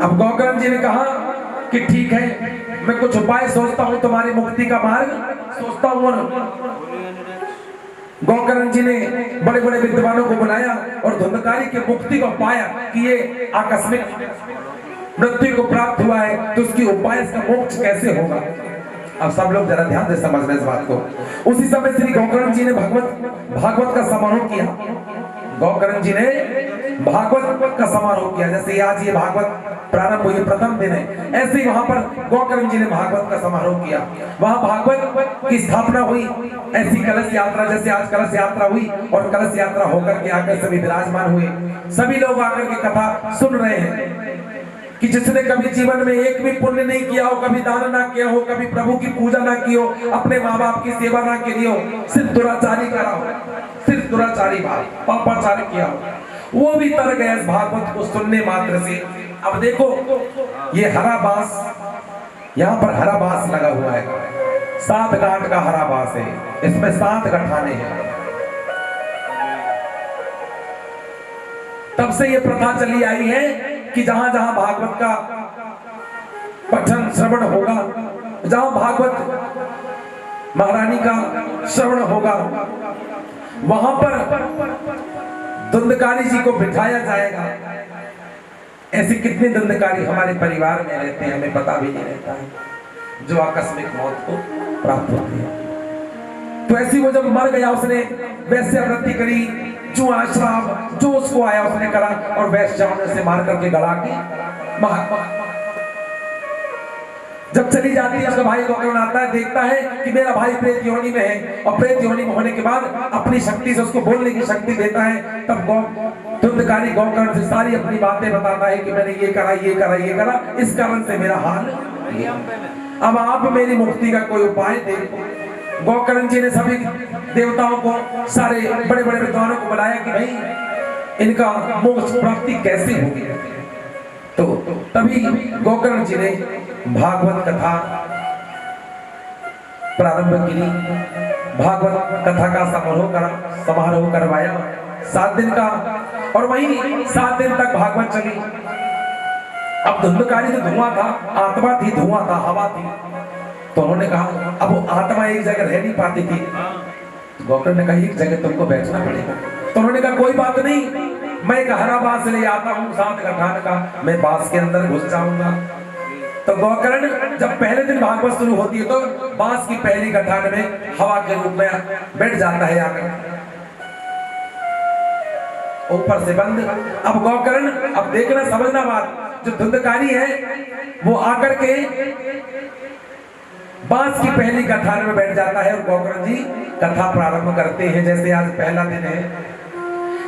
अब गौकर्ण जी ने कहा कि ठीक है, मैं कुछ उपाय सोचता हूं, तुम्हारी मुक्ति का मार्ग सोचता हूं। गौकर्ण जी ने बड़े बड़े विद्वानों को बुलाया और धुंधकारी की मुक्ति को पाया कि ये आकस्मिक मृत्यु को प्राप्त हुआ है, तो उसकी उपाय, इसका मोक्ष कैसे होगा। अब सब लोग जरा ध्यान से समझ रहे इस बात को। उसी समय श्री गौकर्ण जी ने भागवत का समारोह किया। गौकर्ण जी ने भागवत का समारोह किया। जैसे आज ये भागवत प्रारंभ हुई, प्रथम दिन है, ऐसे ही वहां पर गौकर्ण जी ने भागवत का समारोह किया। वहां भागवत की स्थापना हुई। ऐसी कलश यात्रा, जैसे आज कलश यात्रा हुई, और कलश यात्रा होकर के आकर सभी विराजमान हुए। सभी लोग आकर के कथा सुन रहे हैं कि जिसने कभी जीवन में एक भी पुण्य नहीं किया हो, कभी दान ना किया हो, कभी प्रभु की पूजा ना की हो, अपने माँ बाप की सेवा ना की हो, सिर्फ दुराचारी करा हो, सिर्फ दुराचारी पापाचारी किया हो, वो भी तर गया इस भागवत को सुनने मात्र से। अब देखो ये हरा बांस, यहाँ पर हरा बांस लगा हुआ है, 7 गांठ का हरा बांस है, इसमें 7 गठाने हैं। तब से ये प्रथा चली आई है कि जहां जहां भागवत का पठन श्रवण होगा, जहां भागवत महारानी का श्रवण होगा, वहां पर धुंधकारी जी को बिठाया जाएगा। ऐसे कितने धुंधकारी हमारे परिवार में रहते हैं, हमें पता भी नहीं रहता है, जो आकस्मिक मौत को प्राप्त होती है। तो ऐसी वो जब मर गया, उसने वैश्यावृत्ति करी, जुआ शराब जो उसको आया उसने करा, और वैश्याओं से मार करके गला के महात्मा जब चली जाती है, उसका भाई गोकर्ण आता है, देखता है कि मेरा भाई प्रेत योनि में है, और प्रेत योनि में होने के बाद अपनी शक्ति से उसको बोलने की शक्ति देता है। तब धुंधकारी गोकर्ण से सारी अपनी बातें बताता है कि मैंने ये करा, ये करा, ये करा, इस कारण से मेरा हाल, अब आप मेरी मुक्ति का कोई उपाय दे। गोकर्ण जी ने सभी देवताओं को, सारे बड़े बड़े विद्वानों को बुलाया कि भाई इनका मोक्ष प्राप्ति कैसे होगी। तो तभी गोकर्ण जी ने भागवत कथा प्रारंभ की, भागवत कथा का समारोह करवाया 7 दिन का, और वहीं 7 दिन तक भागवत चली। अब धुंधकारी तो धुआं था, आत्मा थी, धुआं था, हवा थी। तो उन्होंने कहा, अब वो आत्मा एक जगह रह नहीं पाती थी, गोकर्ण ने कहा एक जगह तुमको बैठना पड़ेगा। तो उन्होंने कहा कोई बात नहीं, मैं एक हरा बांस ले आता हूँ 7 गठान का, मैं बांस के अंदर घुस जाऊंगा। तो गोकर्ण जब पहले दिन भागवत शुरू होती है, तो बांस की पहली गठान में हवा के रूप में बैठ जाता है आकर, ऊपर से बंद। अब गोकर्ण, अब देखना समझना बात, जो धुंधकारी है वो आकर के बांस की पहली गठान में बैठ जाता है, और गोकर्ण जी कथा प्रारंभ करते हैं। जैसे आज पहला दिन है,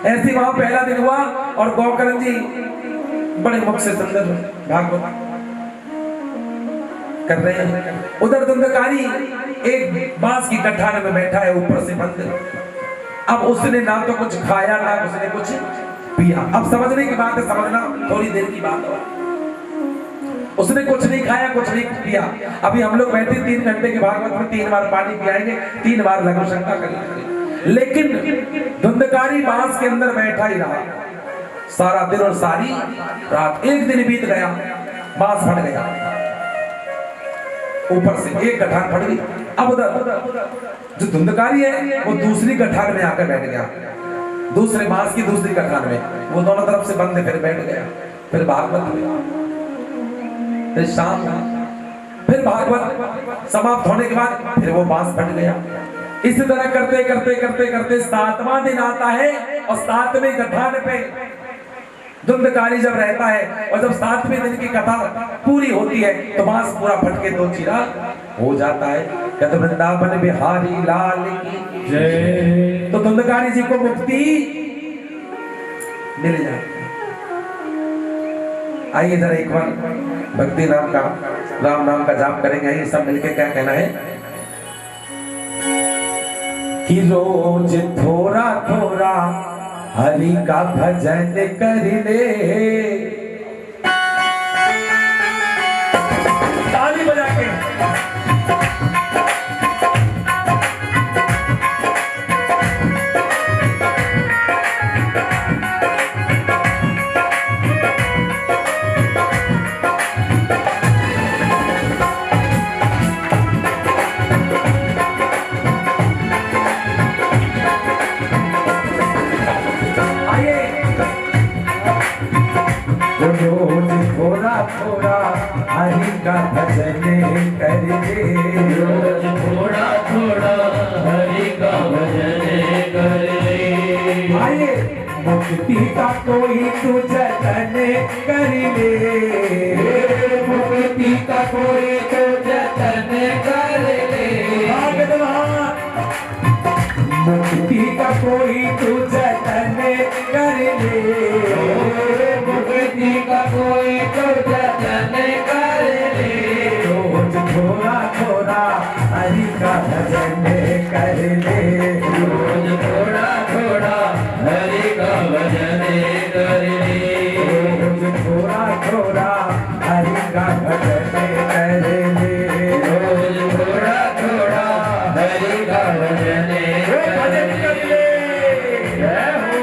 ऐसे वहां पहला दिन हुआ, और गोकर्ण जी बड़े मुख से सुंदर भागवत कर रहे हैं। उधर धुंधकारी एक बांस की गठान में बैठा है, ऊपर से बंद। अब उसने ना तो कुछ खाया, ना उसने कुछ पिया। अब समझने की बात है, समझना थोड़ी देर की बात है। उसने कुछ नहीं खाया, कुछ नहीं पिया। अभी हम लोग बैठे 3 घंटे के भागवत में 3 बार पानी पियाएंगे, 3 बार लघु शंका करेंगे। लेकिन धुंधकारी बांस के अंदर बैठा ही रहा सारा दिन और सारी रात। एक दिन बीत गया, बांस फट गया, ऊपर से एक गठान फट गई। अब उधर जो धुंधकारी है वो दूसरी गठान में आकर बैठ गया, दूसरे बांस की दूसरी गठान में, वो दोनों तरफ से बंद है, फिर बैठ गया। फिर भागवत हुआ, फिर शाम, फिर भागवत समाप्त होने के बाद फिर वो बांस फट गया। इसी तरह करते करते करते करते 7वां दिन आता है, और 7वें गठान पे धुंधकारी जब रहता है, और जब 7वें दिन की कथा पूरी होती है, तो बांस पूरा फट के 2 चीरा हो जाता है। कहते वृंदावन बिहारी लाल की जय। तो धुंधकारी जी को मुक्ति मिल जाती है। आइए जरा एक बार भक्ति नाम का, राम नाम का जाप करेंगे। आइए सब मिलके क्या कहना है कि रोज थोड़ा थोड़ा हरि का भजन कर ले। ताली बजा के रोज थोड़ा थोड़ा हरि का भजन कर ले। रोज थोड़ा थोड़ा हरि का भजन कर ले। आइए मुक्ति का कोई तू जतन कर ले, मुक्ति का कोई तो जतन कर ले। मुक्ति का कोई तू जतन कर ले, मुक्ति का कोई तो जतन कर ले। रोज थोड़ा थोड़ा हरि का भजन कर ले। रोज थोड़ा थोड़ा हरि का भजन कर ले। रोज थोड़ा थोड़ा हरि का भजन कर ले। रोज थोड़ा थोड़ा हरि का भजन कर ले। जय हो।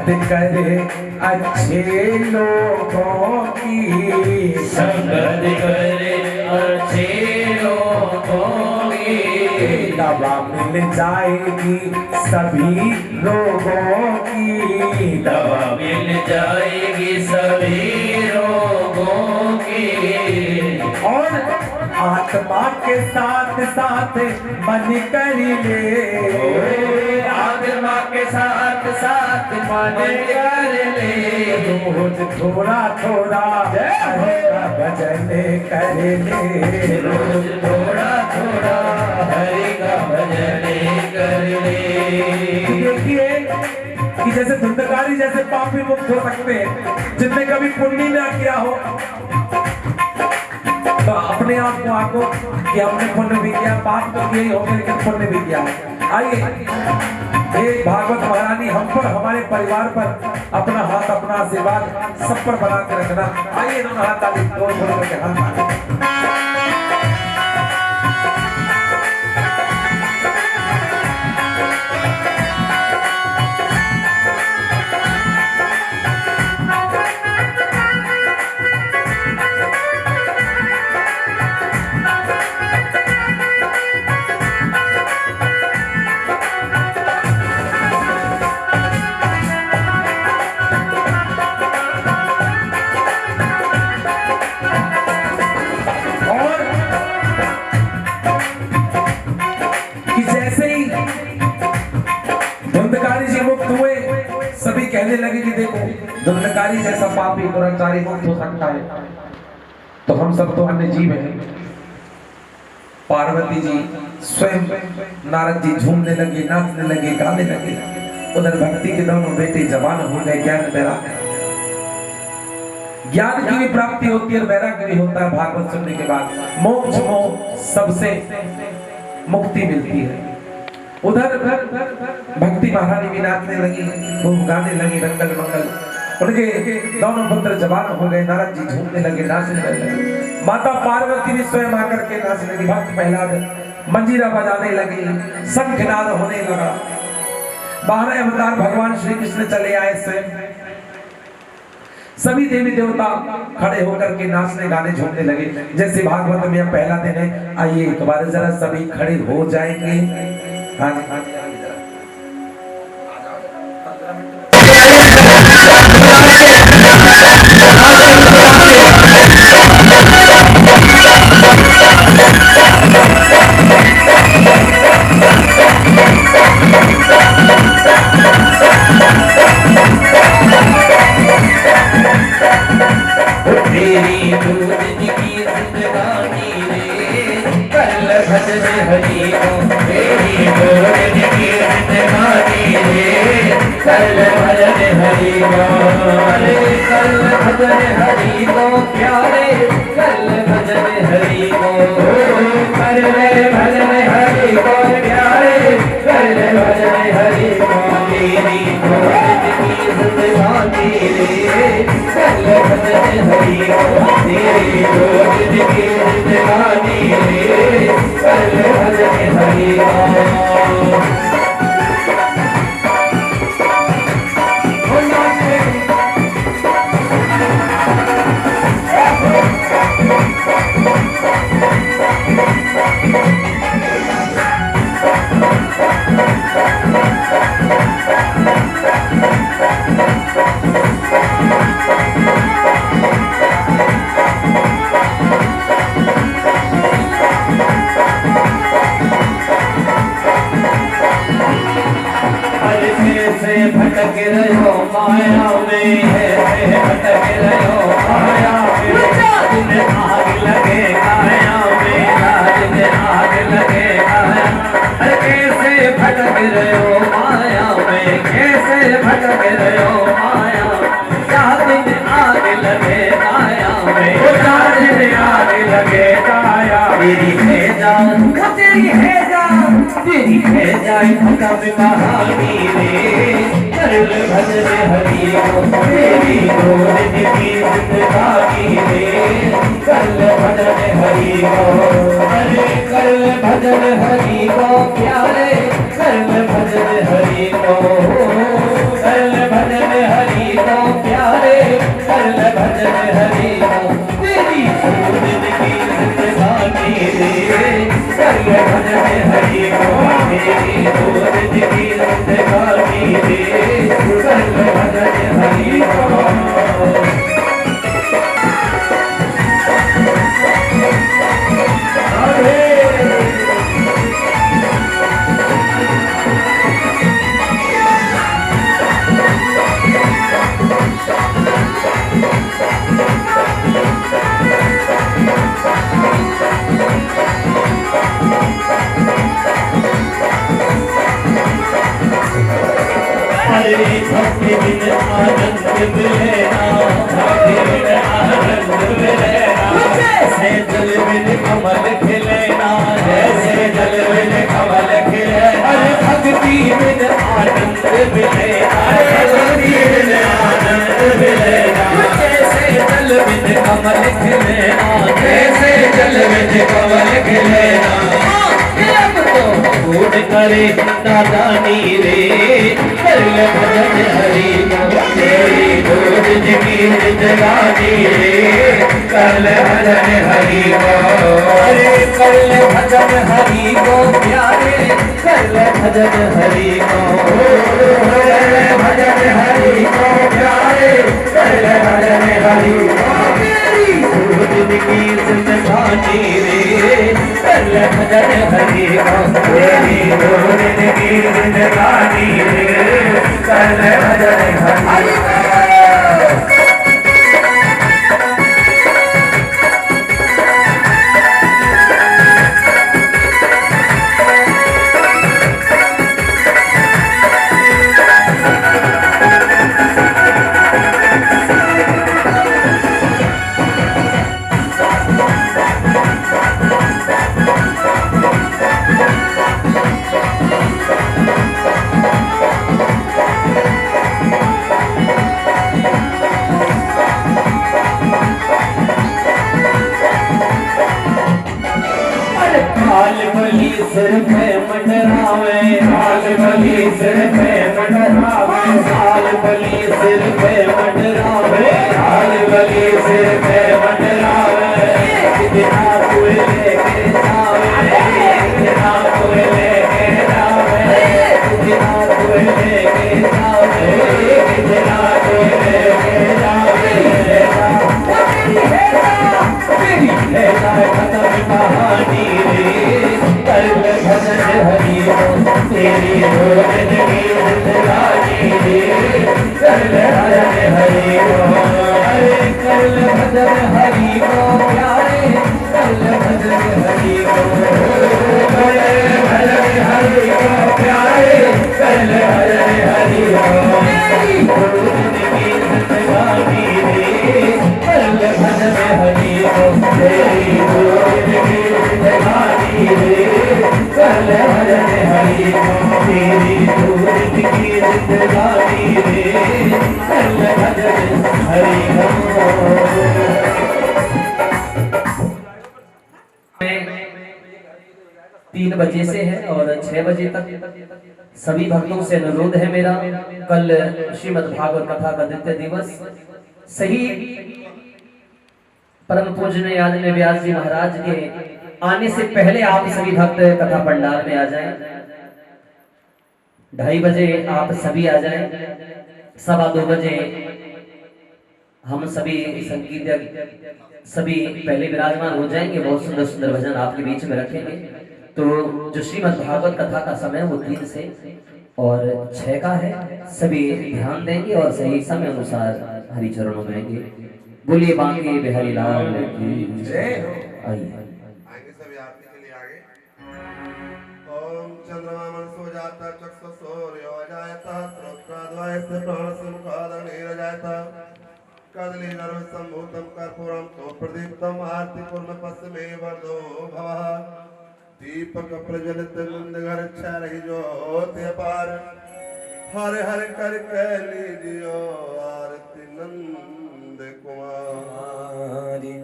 संगत करे अच्छे लोगों की, संगत करे अच्छे लोगों की, दवा मिल जाएगी सभी रोगों की, दवा मिल जाएगी सभी रोगों की। और आत्मा के साथ साथ मन कर ले, आत्मा के साथ साथ मन कर ले, रोज थोड़ा थोड़ा हरि का भजन कर ले, रोज थोड़ा थोड़ा हरि का भजन कर ले। देखिए कि जैसे धुंधकारी जैसे पापी मुक्त हो सकते हैं जिनने कभी पुण्य ना किया हो, तो अपने आप को आको कि हमने पुण्य भी किया, पाप तो किया ही होगा लेकिन पुण्य भी किया। आइए एक भागवत महारानी हम पर, हमारे परिवार पर अपना हाथ, अपना आशीर्वाद सब पर बना के रखना। आइए दोनों हाथ ताली जोड़ जोड़ करके हाथ ताली। सभी कहने लगे कि देखो धुंधकारी जैसा पापी दुराचारी मुक्त हो सकता है, तो हम सब तो अन्य जीव हैं। पार्वती जी स्वयं, नारद जी झूमने लगे, नाचने लगे, गाने लगे। उधर भक्ति के दोनों बेटे जवान हो गए, ज्ञान वैराग्य, ज्ञान की भी प्राप्ति होती है और वैराग्य भी होता है। भागवत सुनने के बाद मोक्ष मोह सबसे मुक्ति मिलती है। उधर भक्ति महारानी भी नाचने लगी, खूब गाने लगी, रंगल मंगल। उनके दोनों पुत्र जवान हो गए, नारद जी झूमने लगे, नाचने लगे। माता पार्वती भी स्वयं आकर के नाचने लगी, भक्त प्रहलाद मंजीरा बजाने लगी, शंखनाद होने लगा। 12 अवतार भगवान श्री कृष्ण चले आए स्वयं। सभी देवी देवता खड़े होकर के नाचने गाने झूमने लगे। जैसे भागवत में पहला दिन है, आइए एक बार जरा सभी खड़े हो जाएंगे। हाँ जी, हाँ जी, हाँ जी, जरा। भजन हरि को तेरी गोविंद की जिंदगानी रे, कल भजन हरि को, अरे कल भजन हरि को प्यारे, कल भजन हरि को, कर ले भजन हरि को प्यारे, कर भजन हरि को, तेरी गोविंद की जिंदगानी रे, कल भजन हरि को, तेरी गोविंद की जिंदगानी रे, कल भजन हरि को। भटक रहो माया में, भटक रहो माया में, राज में आग लगे काया में, राज में आग लगे काया। अरे कैसे भटक रहो माया में, कैसे भटक रहो माया, राज में आग लगे काया में, राज में आग लगे काया। तेरी है जान, तेरी है जान, तेरी है जान कब कहानी रे, कल भजन हरि को, तेरी गोविंद की जिंदगानी रे, कल भजन हरि को, अरे कल भजन हरि को प्यारे, कल भजन हरि को, कल भजन कर ले भजन हरि को तेरी दूध की जिंदगानी रे कर ले भजन हरि को हरे भक्ति बिन आनंद मिलेना भक्ति बिन आनंद मिलेना जैसे जल बिन कमल खिलेना जैसे जल बिन कमल खिले हरे भक्ति बिन आनंद मिलेना भक्ति बिन आनंद मिलेना जैसे जल बिन कमल खिलेना जैसे जल बिन कमल खिलेना कूद करे नादानी रे कर ले भजन हरि को तेरी दूध की जिंदगानी रे कर ले भजन हरि को अरे कर ले भजन हरि को प्यारे कर ले भजन हरि को कर ले भजन हरि को प्यारे कर ले भजन हरि को तेरी दूध की जिंदगानी रे कर ले भजन हरि को तेरी दूध की जिंदगानी रे कर ले भजन हरि को सिर पे मंडरावे लाल बली सिर पे मंडरावे लाल बली सिर पे मंडरावे लाल बली सिर पे मंडरावे कितना कोई लेके जावे कितना कोई लेके जावे कितना कोई लेके जावे कितना कोई लेके जावे तेरी है खत्म कहानी रे कर ले भजन हरि को तेरी दूध की जिंदगानी रे कर ले भजन हरि को अरे कर ले भजन हरि को प्यारे कर ले भजन हरि को कर ले भजन हरि को प्यारे कर ले भजन हरि को तेरी दूध की जिंदगानी रे कर ले भजन हरि को तेरी दूध की जिंदगानी रे कर ले भजन हरि को तेरी दूध की जिंदगानी रे कर ले भजन हरि को 3 बजे से है और 6 बजे तक सभी भक्तों से अनुरोध है मेरा। कल श्रीमद् भागवत कथा का द्वितीय दिवस सही परम पूजनीय आदरणीय व्यास जी महाराज के आने से पहले आप सभी भक्त कथा पंडाल में आ जाएं। 2:30 बजे आप सभी आ जाएं। 2:15 बजे हम सभी संगीत सभी पहले विराजमान हो जाएंगे। बहुत सुंदर सुंदर भजन आपके बीच में रखेंगे। तो जो श्रीमद् भागवत कथा का समय वो 3 से और 6 का है। सभी ध्यान देंगे और सही समय अनुसार हरि चरणों में आएंगे। बोलिए बांके बिहारी लाल की जय। आइए सभी आरती के लिए आगे। ओम चंद्रमा मनसो जाता चक्षु सूर्यो जायता श्रोत्राद्वयस्य प्राणस्य मुखादग्निर्जायता कदली गर्भ संभूतं कर्पूरं तो प्रदीप्तम् आरती पूर्ण पश्चिमे वरदो भवः दीपक प्रज्वलित मुंदगर रही ज्योति अपार हर हर कर के लीजियो आरती नंद कुमारी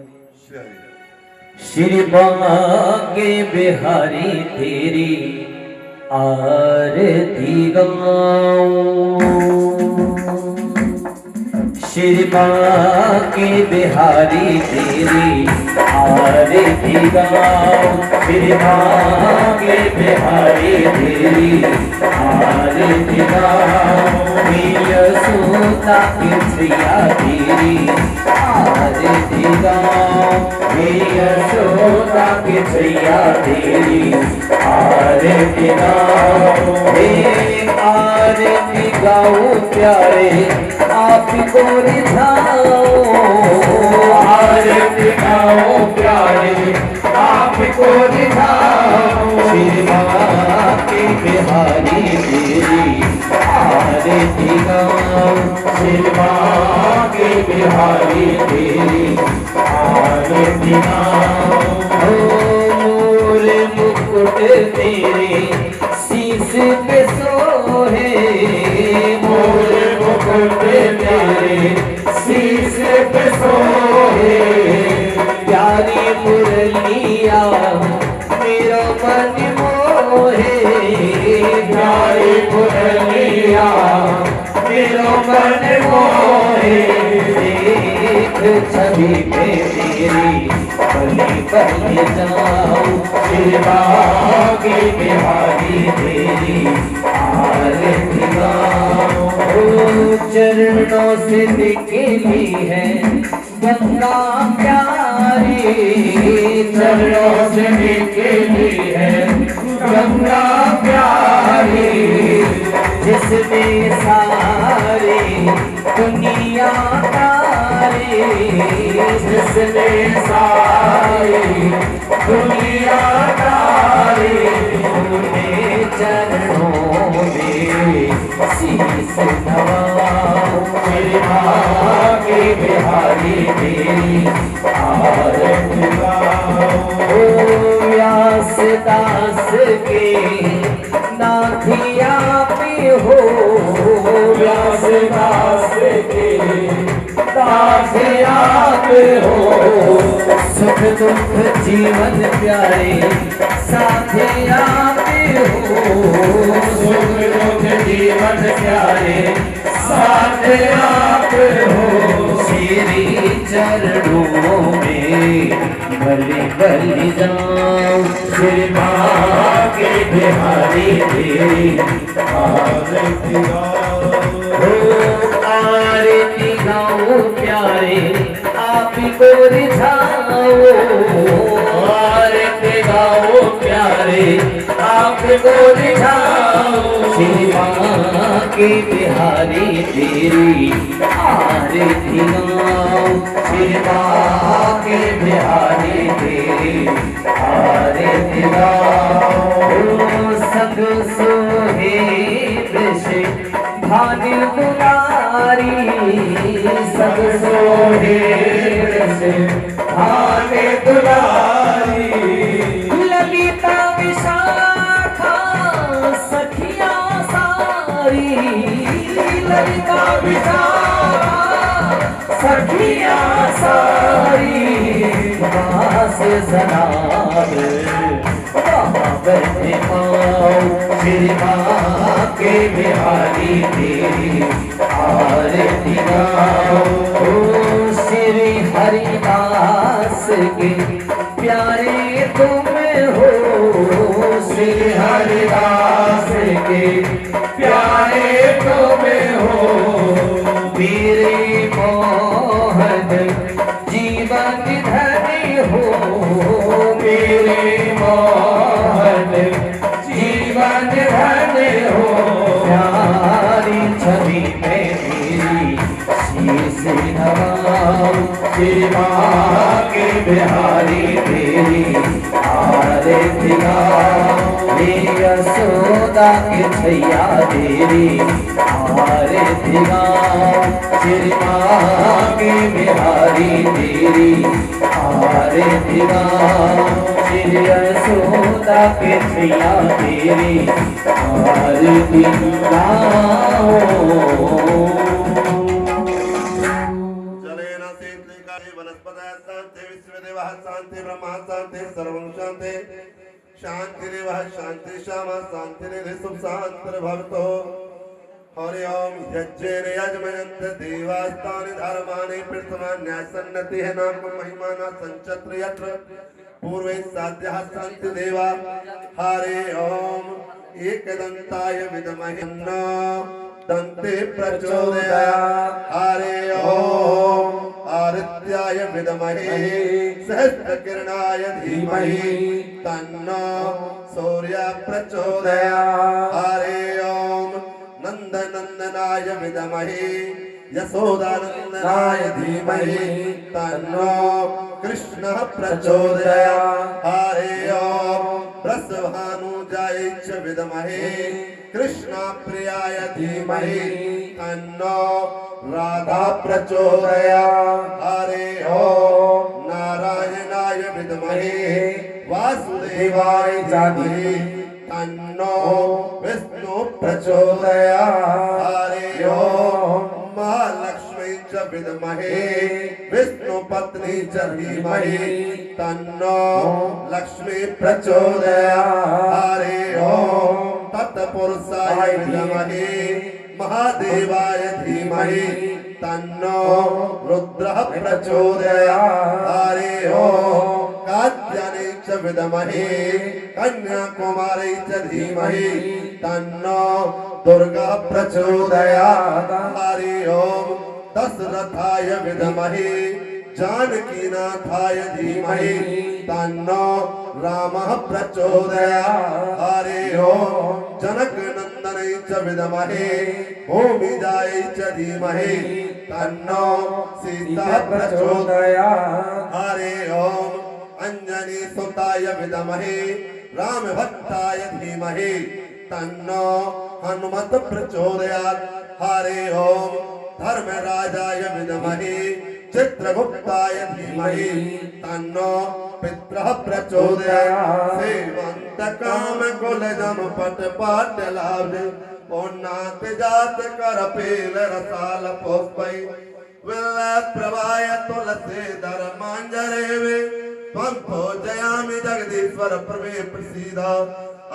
श्री बांके बिहारी तेरी आरती गाऊं। श्री बांके बिहारी तेरी आरती गाओ मेरे भाग्य बिहारी तेरी आरती गाओ यशोदा की छैया तेरी आरती गाओ यशोदा की छैया तेरी आरती गाओ आरती गाओ प्यारे आपको रिझाओ आरती गाओ प्यारे आपको रिझाओ श्री माँ के बिहारी तेरी आरती गाओ श्री माँ के बिहारी तेरी आरती गाओ मोर मुकुट तेरे शीश पे सोहे मोर मुकुट तेरे शीश पे सोहे प्यारी मुरलिया मेरा मन मोहे प्यारी मुरलिया मेरा मन मोहे देख छवि पे तेरी बलि बलि जाऊं शिवा की बिहारी तेरी आरती गाऊं चरणों से निकली है गंगा प्यारी चरणों से निकली है गंगा प्यारी जिसमें सारी दुनिया तारी जिसमें सारी दुनिया तारी उन्हें चरणों में शीश नवाओ मेरी माँ के बिहारी तेरी आरती गाओ व्यास दास के नाथिया पे हो व्यास दास के नाथिया पे हो सुख दुख जीवन प्यारे साथिया पे हो सुख दुख जीवन प्यारे साथिया पे हो श्री चरणों में बलि बलि जाऊं श्री माँ के बिहारी तेरी आरती गाओ आरती गाओ प्यारे आपको रिझाओ आरती गाओ प्यारे आपको रिझाओ श्री माँ के बिहारी तेरी आरती गाओ श्री माँ के बिहारी तेरी आरती गाओ संग सोहे वृषि भाग्य दुलारी संग सोहे वृषि भाग्य दुलारी ललिता विशाखा सखिया सारी ललिता विशाखा सखिया सारी बास जनाब बैठे पाओ श्री माँ के बिहारी तेरी आरती गाओ श्री हरिदास के प्यारे तुम हो श्री हरिदास के प्यारे तुम हो मेरे मोहन जीवन धनी हो मेरे मोहन जीवन धनी हो प्यारी छवि में मेरी शीश नवाओ श्री माँ के बिहारी तेरी आरती गाओ यशोदा की छैया तेरी आरती गाओ श्री माँ के बिहारी तेरी आरती गाओ श्री यशोदा की छैया तेरी आरती गाओ जलेन शीतलिकानि वनस्पतयः शान्ति विश्वदेवः शान्ति ब्रह्म शान्ति सर्वं शान्ति शान्तिरेव शान्ति श्यामा शान्तिरेव सुख शान्तिर्भवतो हरि ओम यज्ञेन यजमयन्त देवास्तानि धर्माणि पृथ्वान्यासन्नति है नाम महिमाना संचत्र यत्र पूर्वे साध्यः सन्ति देवा हरि ओम एकदन्ताय विद्महे तन्नो दन्ते प्रचोदयात् हरि ओम आदित्याय विद्महे सहस्रकिरणाय धीमहि तन्नो सूर्य प्रचोदयात् हरि ओम नंदनंदनाय विद्महे यशोदानंदनाय धीमहि तन्नो कृष्ण प्रचोदयात् हरि ओम वृषभानुजाय च विद्महे कृष्ण प्रियाय धीमहि तन्नो राधा प्रचोदयात् हरि ओम नारायणाय विद्महे वासुदेवाय धीमहि तन्नो विष्णु प्रचोदयात् हरि ओम महालक्ष्मी च विद्महे विष्णु पत्नी च धीमहि तन्नो लक्ष्मी प्रचोदयात् हरि ओम तत्पुरुषाय विद्महे महादेवाय धीमहि तन्नो रुद्रः प्रचोदयात् हरि ओम कात्यायनी च विद्महे कन्याकुमारी च धीमहि तन्नो दुर्गा प्रचोदयात् हरि ओम दशरथाय विद्महे जानकीनाथाय धीमहि तन्नो रामः प्रचोदयात् हरि ओम जनकनंदनाय च विद्महे भूमिजाय च धीमहि तन्नो सीता प्रचोदयात् हरि ओम अंजनी सुताय विद्महे राम भक्ताय धीमहि तन्नो हनुमत प्रचोदयात् हरि ओम धर्मराजाय विद्महे चित्रगुप्ताय धीमहि तन्नो पितरः प्रचोदयात् सेवंत काम कुलजम पट पाट लाभ पुन्नात जात कर पेल रसाल पुष्पै विल्ल प्रभाय तुलसी दर मांजरे वे पंथो जयामि जगदीश्वर प्रवे प्रसीदा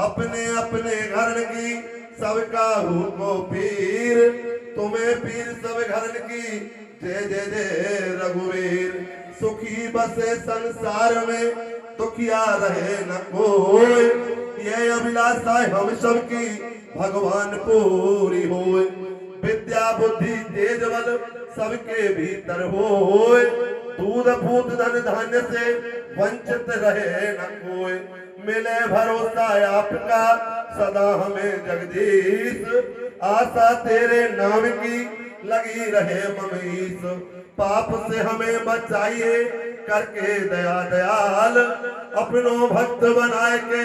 अपने अपने घर की सबका को पीर तुम्हें पीर सब घर की जय जय जय रघुवीर सुखी बसे संसार में दुखिया रहे न कोई ये अभिलाषा हम सबकी भगवान पूरी होए विद्या बुद्धि तेज बल सबके भीतर होए दूध पूत धन धान्य से वंचित रहे न कोई मिले भरोसा आपका सदा हमें जगदीश आशा तेरे नाम की लगी रहे ममीस पाप से हमें बचाइए करके दया दयाल अपनों भक्त बनाए के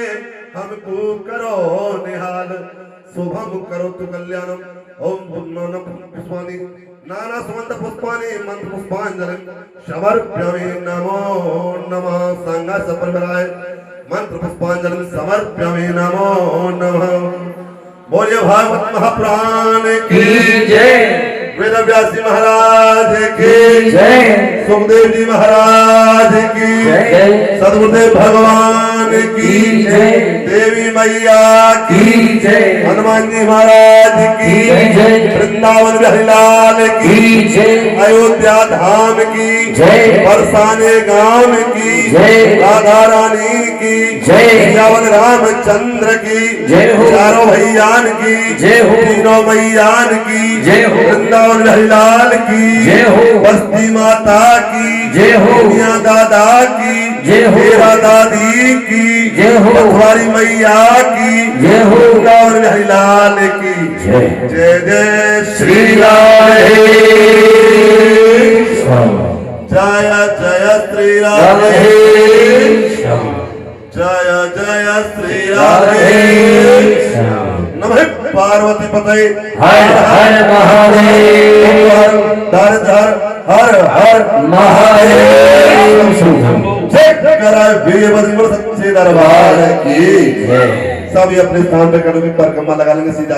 हमको करो निहाल शुभम करो तु कल्याणम ओम नमः पुष्पाणि नाना सुगंध पुष्पाणि मंत्र पुष्पांजलि समर्प्यामि नमो नमः संघ सपरिवाराय मंत्र पुष्पांजलि समर्प्यामि नमो नमः बोलिए भागवत महापुराण की जय वेद व्यासी महाराज की जय सुखदेव जी महाराज की जय सदगुरुदेव भगवान की जय देवी मैया की जय हनुमान जी महाराज की जय वृंदावन बिहारी लाल की जय अयोध्या धाम की जय बरसाने गांव की जय राधा रानी की जय सियावन रामचंद्र की जय हो चारों भैयान की जय हो तीनों मैयान की जय हो वृंदावन बिहारी लाल की जय हो बस्ती माता की जय हो मियां दादा की जय हो तेरा दादी की जय हो हमारी मैया की जय हो वृंदावन बिहारी लाल की जय जय जय श्री श्री राधे जय जय श्री राधे जय जय श्री राधे नमः पार्वती पते हर हर महादेव धर धर हर हर महादेव जय कराए वीरभद्र सच्चे दरबार की सभी अपने स्थान पे कड़वी पर कम्मा लगा लेंगे सीधा